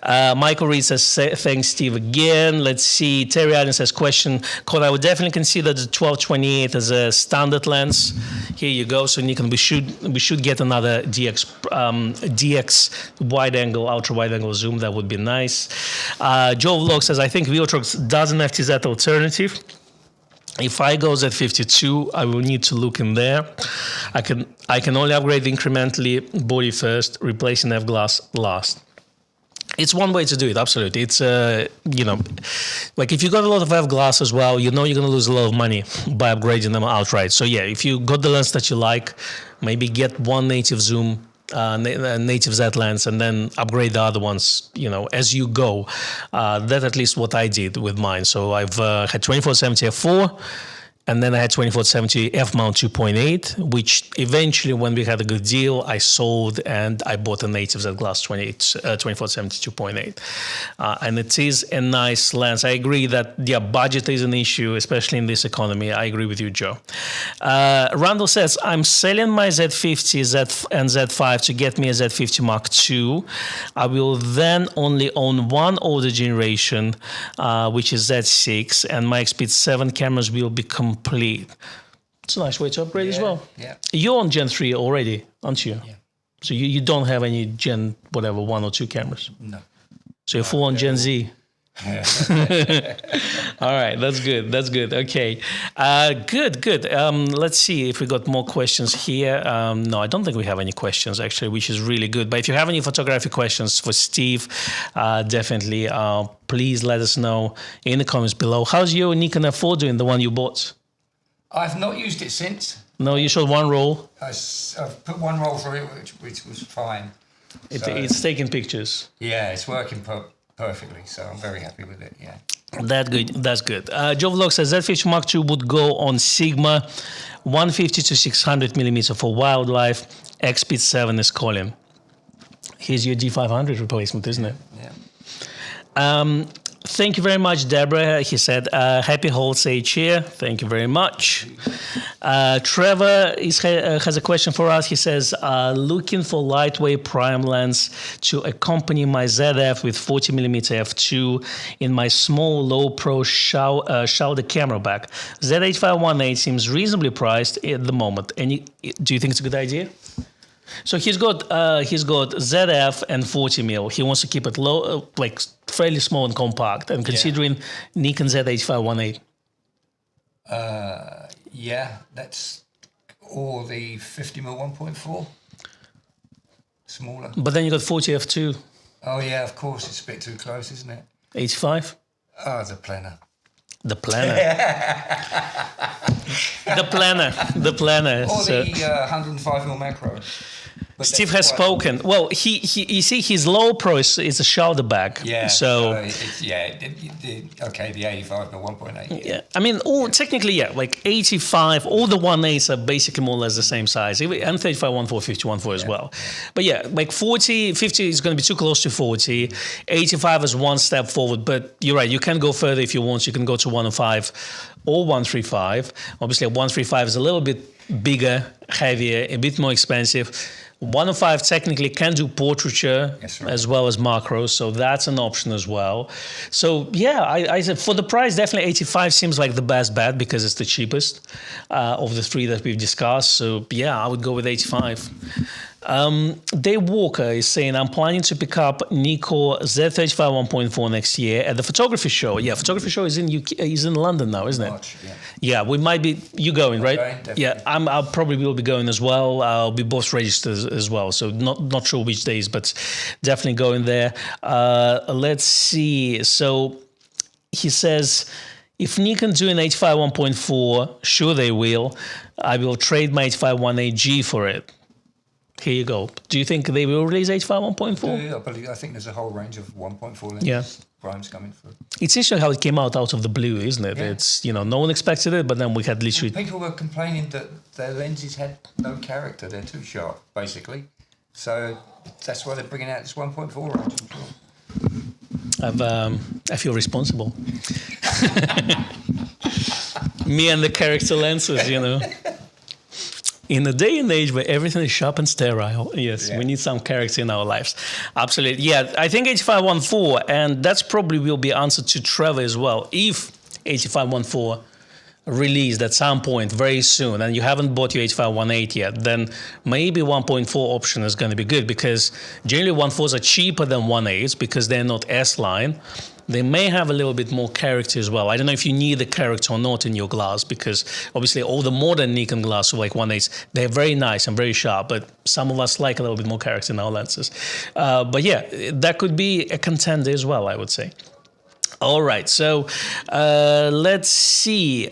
Michael Reed says, thanks, Steve, again. Let's see. Terry Allen says, question, Kon, I would definitely consider the 12-28 as a standard lens. Here you go. So Nikon, we should get another DX wide angle, ultra wide angle zoom. That would be nice. Joe Vlog says, I think Videotrox doesn't have TZ alternative. If I go Z52, I will need to look in there. I can only upgrade incrementally, body first, replacing F-glass last. It's one way to do it, absolutely. It's, like if you got a lot of F-glass as well, you're going to lose a lot of money by upgrading them outright. So yeah, if you got the lens that you like, maybe get one native zoom, native Z lens, and then upgrade the other ones, as you go. That's at least what I did with mine. So I've had 24-70 f4, and then I had 24-70 f-mount 2.8, which eventually, when we had a good deal, I sold and I bought a native Z glass 24-70 2.8. And it is a nice lens. I agree that budget is an issue, especially in this economy. I agree with you, Joe. Randall says, I'm selling my Z50 and Z5 to get me a Z50 Mark II. I will then only own one older generation, which is Z6, and my X-Speed 7 cameras will be complete. It's a nice way to upgrade as well. Yeah. You're on Gen 3 already, aren't you? Yeah. So you don't have any Gen, 1 or 2 cameras? No. So you're full on Gen Z? Yeah. All right, that's good. Okay, good. Let's see if we got more questions here. No, I don't think we have any questions actually, which is really good. But if you have any photography questions for Steve, definitely please let us know in the comments below. How's your Nikon F4 doing, the one you bought? I've not used it since. No, you shot one roll. I've put one roll through it, which was fine. It's taking pictures. Yeah, it's working perfectly, so I'm very happy with it. Yeah. That's good. Joe Vlog says Z50 Mark II would go on Sigma 150 to 600 millimeter for wildlife. X-Speed 7 is calling. Here's your D500 replacement, isn't it? Yeah. Thank you very much, Deborah. He said, happy wholesale cheer. Thank you very much. Trevor has a question for us. He says, looking for lightweight prime lens to accompany my ZF with 40mm f2 in my small low pro shoulder camera bag. Z8518 seems reasonably priced at the moment. Do you think it's a good idea? So he's got ZF and 40mm. He wants to keep it low, like fairly small and compact. And considering Nikon Z8518. Yeah, that's or the 50mm 1.4. Smaller. But then you got 40 f2. Oh yeah, of course. It's a bit too close, isn't it? 85. Oh, the planner. The planner. the planner. Or the 105mm macro. But Steve has spoken. Well, you see, his low pro is a shoulder bag. Yeah. So okay, the 85 but 1.8. Yeah. I mean, technically, like 85. All the 1.8s are basically more or less the same size. And 35 1.4, 50 1.4 as well. But yeah, like 40, 50 is going to be too close to 40. 85 is one step forward. But you're right. You can go further if you want. You can go to 105 or 135. Obviously, a 135 is a little bit bigger, heavier, a bit more expensive. 105 technically can do portraiture as well as macros, so that's an option as well. So yeah, I said for the price, definitely 85 seems like the best bet because it's the cheapest of the three that we've discussed. So yeah, I would go with 85. Dave Walker is saying, I'm planning to pick up Nikon Z35 1.4 next year at the photography show. Yeah, photography show is in London now, isn't it? March, yeah. Yeah, we might be. You going, right? Definitely. Yeah, I'll probably will be going as well. I'll be both registered as well, so not sure which days, but definitely going there. Let's see. So he says, if Nikon do an H5 1.4, sure they will. I will trade my H5 1.8G for it. Here you go. Do you think they will release H5 1.4? I think there's a whole range of 1.4 lenses. Yeah. Primes coming through. It's interesting how it came out of the blue, isn't it? Yeah. It's, no one expected it, but then we had literally... People were complaining that their lenses had no character. They're too sharp, basically. So that's why they're bringing out this 1.4 range. I feel responsible. Me and the character lenses, In a day and age where everything is sharp and sterile, yes, we need some character in our lives. Absolutely. Yeah, I think H514, and that's probably will be answer to Trevor as well. If H514 released at some point very soon and you haven't bought your H518 yet, then maybe 1.4 option is going to be good, because generally 1.4s are cheaper than 1.8s because they're not S-line. They may have a little bit more character as well. I don't know if you need the character or not in your glass, because obviously all the modern Nikon glass, like 1.8s, they're very nice and very sharp, but some of us like a little bit more character in our lenses. But yeah, that could be a contender as well, I would say. All right, so let's see.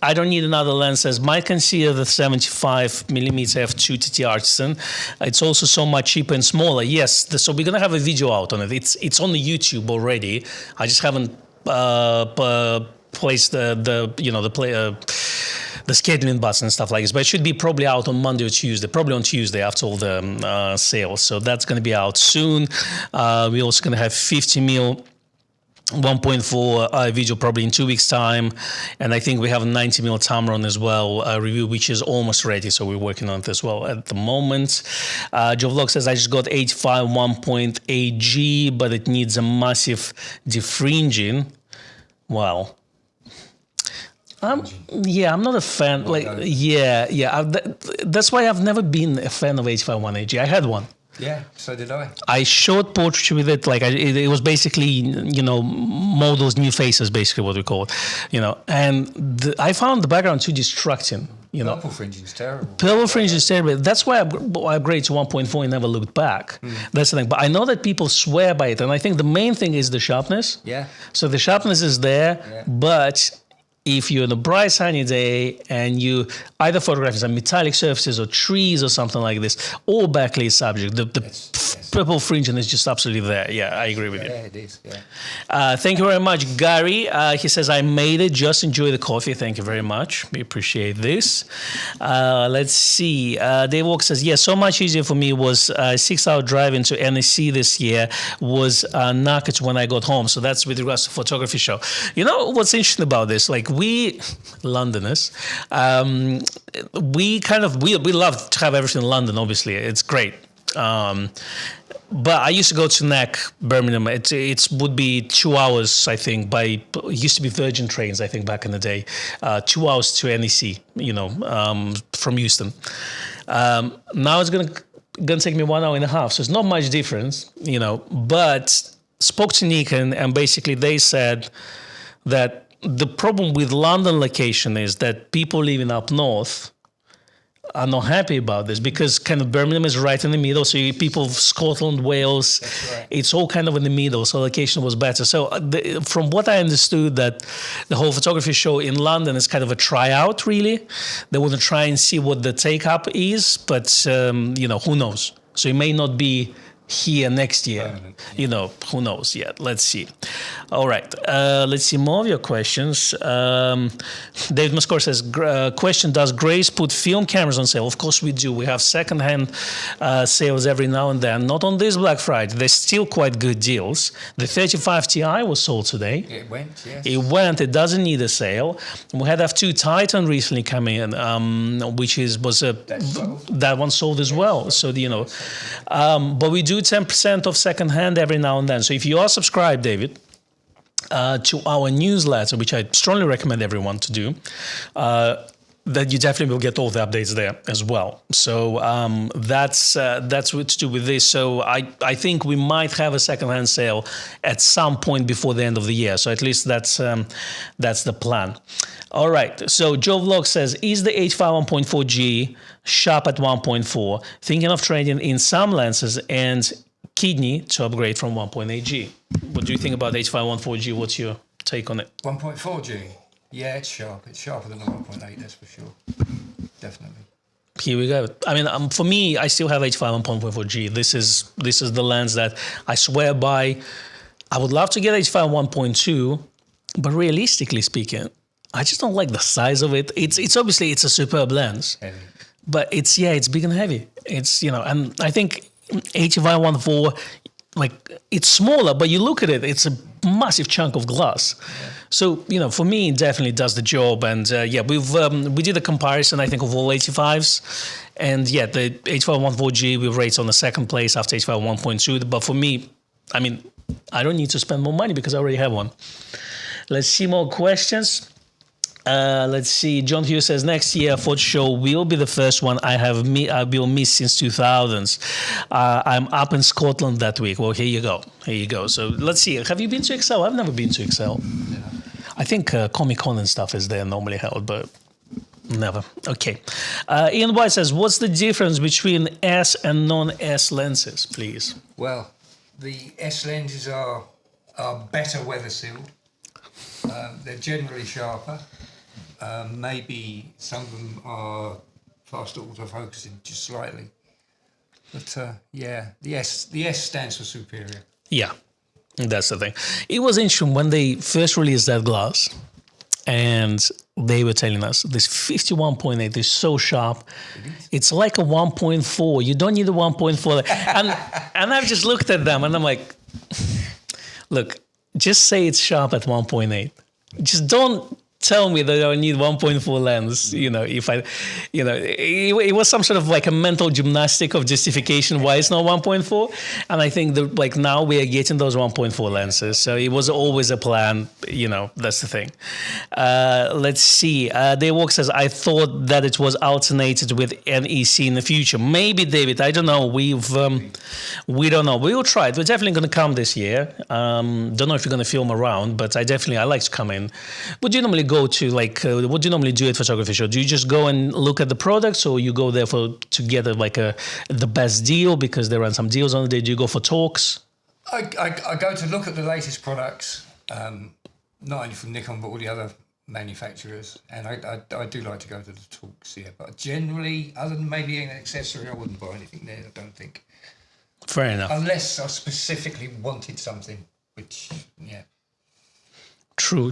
I don't need another lens, as might consider the 75mm f2 TT Artisan. It's also so much cheaper and smaller. Yes, so we're gonna have a video out on it. It's on the YouTube already. I just haven't placed the scheduling button and stuff like this, but it should be probably out on Monday or Tuesday, probably on Tuesday after all the sales. So that's going to be out soon. We're also going to have 50mm 1.4 video probably in 2 weeks time, and I think we have a 90mm Tamron as well review, which is almost ready, so we're working on it as well at the moment. Joe Vlog says I just got H5 1.8G, but it needs a massive defringing. Wow. I'm not a fan. That's why I've never been a fan of H5 1.8G. I had one. Yeah, so did I. I shot portraiture with it. It was basically, models, new faces, basically what we call it, and I found the background too distracting. Purple fringe is terrible. Purple fringe is terrible. That's why I upgraded to 1.4 and never looked back. That's the thing. But I know that people swear by it, and I think the main thing is the sharpness. Yeah. So the sharpness is there, but if you're on a bright sunny day and you either photograph some metallic surfaces or trees or something like this, or backlit subject, the purple fringe is just absolutely there. Yeah, I agree with you. Yeah, it is. Yeah. Thank you very much, Gary. He says, I made it. Just enjoy the coffee. Thank you very much. We appreciate this. Let's see. Dave Walker says, yeah, so much easier for me was 6-hour drive into NEC this year was knackered when I got home. So that's with regards to photography show. You know what's interesting about this? We Londoners, we love to have everything in London. Obviously, it's great. But I used to go to NEC, Birmingham. It would be 2 hours, I think. It used to be Virgin trains, I think, back in the day. 2 hours to NEC, from Euston. Now it's gonna take me 1 hour and a half, so it's not much difference, But spoke to Nikon, and basically they said that the problem with London location is that people living up north are not happy about this, because kind of Birmingham is right in the middle. So people of Scotland, Wales, right. It's all kind of in the middle. So location was better. So from what I understood, that the whole photography show in London is kind of a tryout, really. They want to try and see what the take-up is, but who knows? So it may not be here next year, who knows yet. Let's see. All right, let's see more of your questions. David Mascor says, question, does Grace put film cameras on sale? Of course we do. We have second-hand sales every now and then. Not on this Black Friday. There's still quite good deals. The 35 Ti was sold today. It went, yes. It went. It doesn't need a sale. We had F2 Titan recently coming in, that one sold as well. So, but we do 10% of second-hand every now and then. So if you are subscribed, David, to our newsletter, which I strongly recommend everyone to do, that you definitely will get all the updates there as well. So that's what to do with this. So I think we might have a second-hand sale at some point before the end of the year. So at least that's the plan. All right. So Joe Vlog says, is the H5 1.4G sharp at 1.4? Thinking of trading in some lenses and kidney to upgrade from 1.8G. What do you think about H5 1.4G? What's your take on it? 1.4G. Yeah, it's sharp. It's sharper than the 1.8, that's for sure. Definitely. Here we go. I mean, for me, I still have H5 on 1.4G. This is the lens that I swear by. I would love to get H5 1.2, but realistically speaking, I just don't like the size of it. It's obviously it's a superb lens, Heavy. but it's big and heavy. It's and I think H5 1.4, like it's smaller, but you look at it, it's a massive chunk of glass. Yeah. So for me, it definitely does the job. And we did a comparison, I think, of all 85s, and the H5 1.4G we rate on the second place after H5 1.2. But for me, I mean, I don't need to spend more money because I already have one. Let's see more questions. Let's see. John Hughes says next year photo show will be the first one I will miss since 2000s. I'm up in Scotland that week. Well, here you go. So let's see. Have you been to Excel? I've never been to Excel. Yeah. I think Comic-Con and stuff is there normally held, but never. Okay. Ian White says, what's the difference between S and non-S lenses, please? Well, the S lenses are better weather sealed. They're generally sharper. Maybe some of them are faster autofocusing just slightly. But the S stands for superior. Yeah, that's the thing. It was interesting when they first released that glass and they were telling us this 51.8 is so sharp. It's like a 1.4. You don't need a 1.4. And I've just looked at them and I'm like, look, just say it's sharp at 1.8. Just don't tell me that I need 1.4 lens. It was some sort of like a mental gymnastic of justification why it's not 1.4. And I think that like now we are getting those 1.4 lenses. So it was always a plan. That's the thing. Let's see. Daywalk says, I thought that it was alternated with NEC in the future. Maybe, David. I don't know. We don't know. We will try it. We're definitely going to come this year. Don't know if you're going to film around, but I like to come in. Would you normally go to what do you normally do at photography show? Do you just go and look at the products, or you go there to get the best deal because they run some deals on the day? Do you go for talks? I go to look at the latest products, not only from Nikon but all the other manufacturers, and I do like to go to the talks. Yeah, but generally, other than maybe an accessory, I wouldn't buy anything there. I don't think. Fair enough. Unless I specifically wanted something, which True.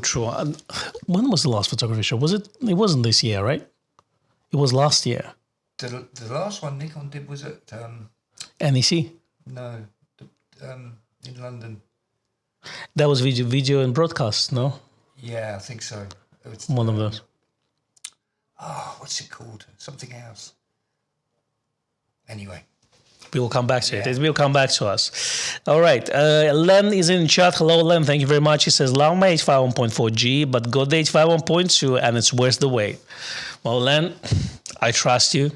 When was the last photography show? It wasn't this year, right? It was last year. The last one Nikon did was at NEC? No, in London. That was video and broadcast, no? Yeah, I think so. It's one of those. What's it called? Something else. Anyway. We will come back to it. It will come back to us. All right. Len is in chat. Hello, Len. Thank you very much. He says, love my H5 1.4G, but got the H5 1.2 and it's worth the wait. Well, Len, I trust you.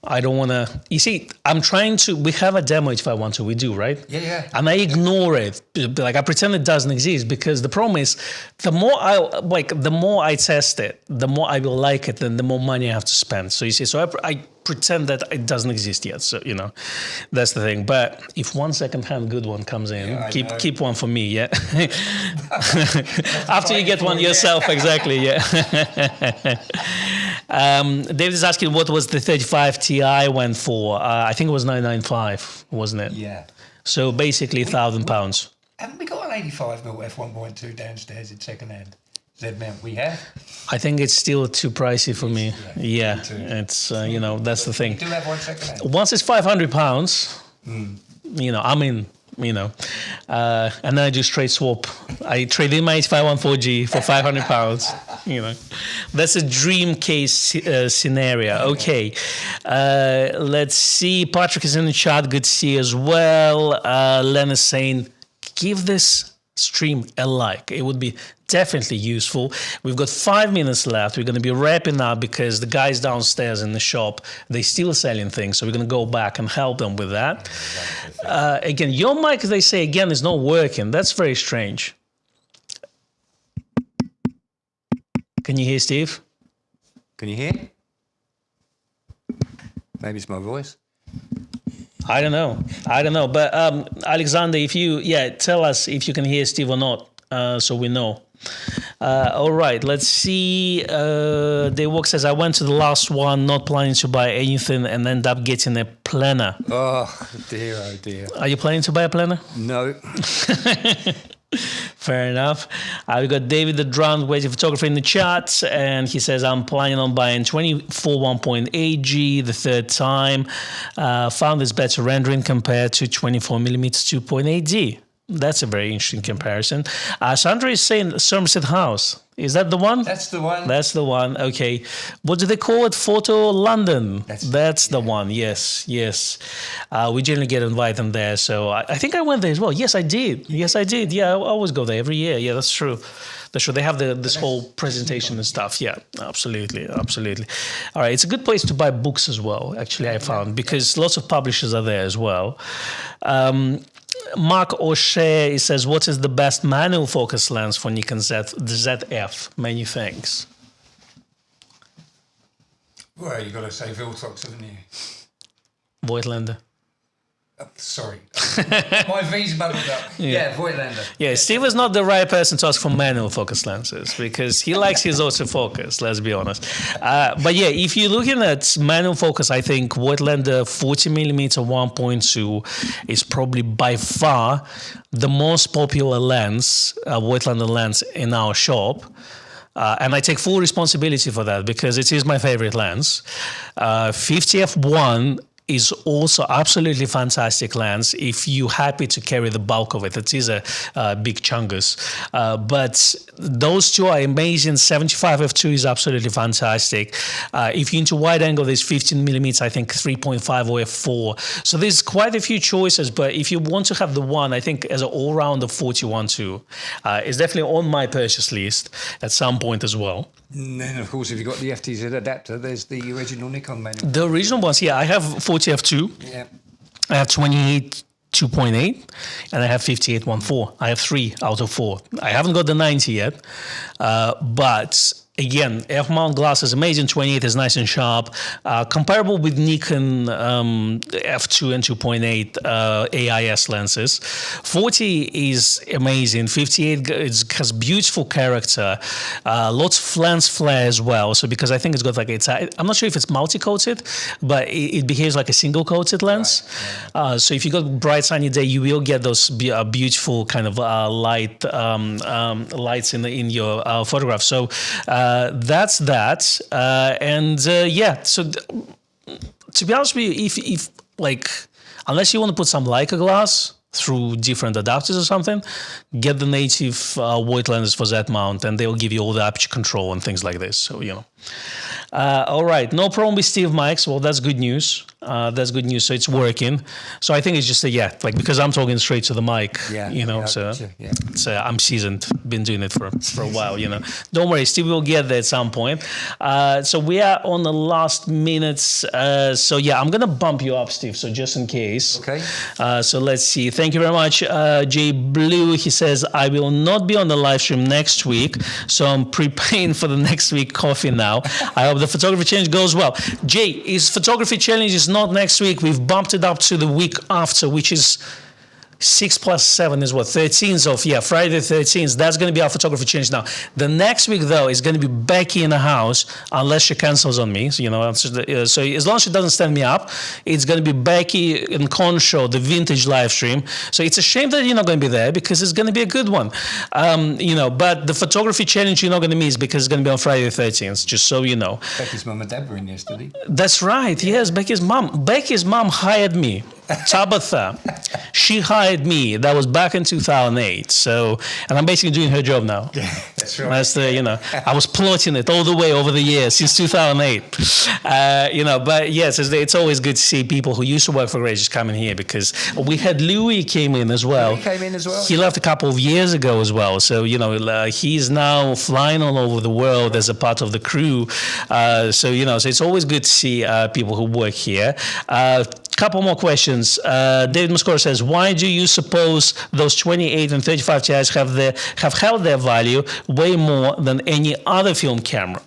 I don't want to... You see, I'm trying to... We have a demo H5 1.2. We do, right? Yeah. And I ignore it. Like, I pretend it doesn't exist because the problem is the more I test it, the more I will like it, then the more money I have to spend. So you see, I pretend that it doesn't exist yet. So, that's the thing. But if one second-hand good one comes in, keep one for me, yeah? After you get one yourself, exactly, yeah. David is asking what was the 35 Ti went for. I think it was 995, wasn't it? Yeah. So basically £1,000. Haven't we got an 85mm f1.2 downstairs in second hand? Z mount we have. I think it's still too pricey for me. Yeah, it's that's the thing. We do have one second hand. Once it's £500, I'm in. And then I do straight swap. I trade in my H5 1.4G for £500. That's a dream case scenario. Okay, let's see. Patrick is in the chat. Good to see you as well. Len is saying, give this stream a like. It would be definitely useful. We've got 5 minutes left. We're going to be wrapping up because the guys downstairs in the shop, they're still selling things. So we're going to go back and help them with that. Again, your mic, they say, again, is not working. That's very strange. Can you hear Steve? Can you hear? Maybe it's my voice. I don't know. But Alexander, if you, tell us if you can hear Steve or not. so we know. All right, let's see. Daywalk says, I went to the last one not planning to buy anything and end up getting a planner. Oh dear. Are you planning to buy a planner? No. Fair enough. We got David the Drone waiting photographer in the chat, and he says, I'm planning on buying 24 1.8G the third time. Found this better rendering compared to 24mm 2.8D. That's a very interesting comparison. Sandra is saying Somerset House. Is that the one? That's the one. That's the one. Okay. What do they call it? Photo London. That's the one. Yes. We generally get invited there. So I think I went there as well. Yes, I did. Yeah, I always go there every year. Yeah, that's true. They have this whole presentation and stuff. Yeah, absolutely. All right. It's a good place to buy books as well, actually, I found, because lots of publishers are there as well. Mark O'Shea says, what is the best manual focus lens for Nikon Z, the ZF? Many thanks. Well, you've got to say Viltox, haven't you? Voigtlander. Sorry. My V's muddled up. Yeah, Voigtlander. Yeah, Steve is not the right person to ask for manual focus lenses because he likes his autofocus, let's be honest. But yeah, if you're looking at manual focus, I think Voigtlander 40mm 1.2 is probably by far the most popular lens, Voigtlander lens in our shop. And I take full responsibility for that because it is my favorite lens. 50f1 is also absolutely fantastic lens if you're happy to carry the bulk of it. It is a big chungus. But those two are amazing. 75f2 is absolutely fantastic. If you're into wide angle, there's 15mm, I think 3.5 or f4. So there's quite a few choices, but if you want to have the one, I think as an all-rounder 41 too, is definitely on my purchase list at some point as well. And then, of course, if you've got the FTZ adapter, there's the original Nikon manual. The original ones, yeah. I have 40f2. Yeah. I have 28 2.8, and I have 58 1.4. I have 3 out of 4. I haven't got the 90 yet, but again, f-mount glass is amazing. 28 is nice and sharp, comparable with Nikon f2 and 2.8 AIS lenses. 40 is amazing. 58 has beautiful character, lots of lens flare as well. So because I think it's got like I'm not sure if it's multi-coated, but it behaves like a single-coated lens. Right. So if you got bright sunny day, you will get those beautiful kind of lights in your photograph. So that's that. Yeah, so to be honest with you, if like, unless you want to put some Leica glass through different adapters or something, get the native Voigt lenses for that mount, and they'll give you all the aperture control and things like this. So, you know. All right, no problem with Steve mics. Well, that's good news. That's good news. So it's working. So I think it's just like because I'm talking straight to the mic, you know. So I'm seasoned. Been doing it for a while, you know. Don't worry, Steve will get there at some point. So we are on the last minutes. So yeah, I'm gonna bump you up, Steve. So just in case. Okay. So let's see. Thank you very much, Jay Blue. He says I will not be on the live stream next week, so I'm prepaying for the next week coffee now. I hope the photography challenge goes well. Jay, his photography challenge is not next week. We've bumped it up to the week after, which is 6 plus 7 is what? 13th of, Friday the 13th. That's going to be our photography challenge now. The next week, though, is going to be Becky in the house, unless she cancels on me. So, you know, so as long as she doesn't stand me up, it's going to be Becky and Kon show, the vintage live stream. So it's a shame that you're not going to be there because it's going to be a good one. You know, but the photography challenge you're not going to miss because it's going to be on Friday the 13th, just so you know. Becky's mum and dad were in yesterday. That's right. Yes, Becky's mum. Becky's mum hired me. Tabitha, she hired me. That was back in 2008. So, and I'm basically doing her job now. Yeah, that's right. That's the, you know, I was plotting it all the way over the years since 2008. You know, but yes, it's always good to see people who used to work for Grey just coming here because we had Louis came in as well. Louis came in as well. He left a couple of years ago as well. So, you know, he's now flying all over the world as a part of the crew. So, you know, so it's always good to see people who work here. Couple more questions. David Muscora says, why do you suppose those 28 and 35 Ti's have held their value way more than any other film camera?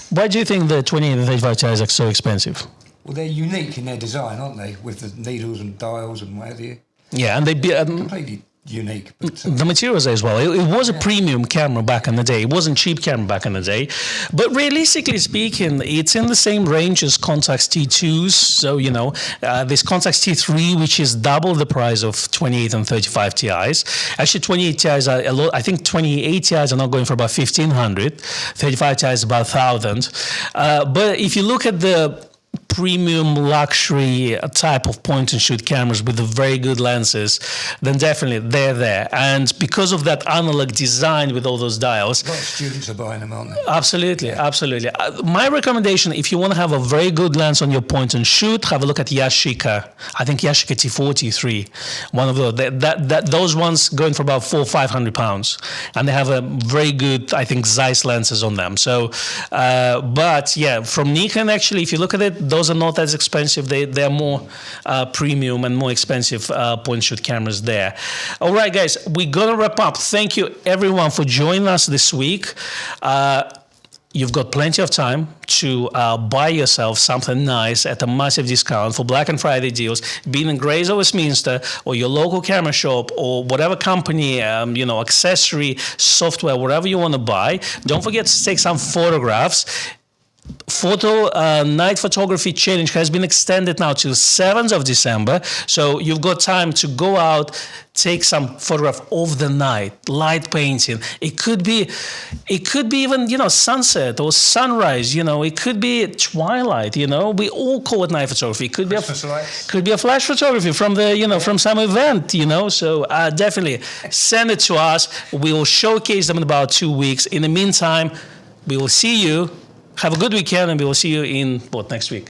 Why do you think the 28 and 35 Ti's are so expensive? Well, they're unique in their design, aren't they? With the needles and dials and what have you. Yeah, and they completely unique. But, the materials as well. It was a premium camera back in the day. It wasn't cheap camera back in the day. But realistically speaking, it's in the same range as Contax T2s. So, this Contax T3, which is double the price of 28 and 35 Ti's. Actually, 28 Ti's are a lot. I think 28 Ti's are now going for about 1,500. 35 Ti's about 1,000. But if you look at the premium luxury type of point and shoot cameras with the very good lenses, then definitely they're there. And because of that analog design with all those dials, a lot of students are buying them, aren't they? Absolutely. My recommendation, if you want to have a very good lens on your point and shoot, have a look at Yashica. I think Yashica T43, one of those. Those ones going for about £400-500, and they have a very good, I think, Zeiss lenses on them. So, but yeah, from Nikon, actually, if you look at it, those are not as expensive. They're more premium and more expensive point shoot cameras there. All right, guys, we're gonna wrap up. Thank you everyone for joining us this week. You've got plenty of time to buy yourself something nice at a massive discount for Black and Friday deals, being in Grays or Westminster or your local camera shop or whatever company, accessory, software, whatever you want to buy. Don't forget to take some photographs. Night photography challenge has been extended now to 7th of December. So you've got time to go out, take some photograph of the night, light painting. It could be even, sunset or sunrise, it could be twilight, we all call it night photography. It could be a flash photography from from some event, So definitely send it to us. We will showcase them in about 2 weeks. In the meantime, we will see you. Have a good weekend, and we will see you in next week.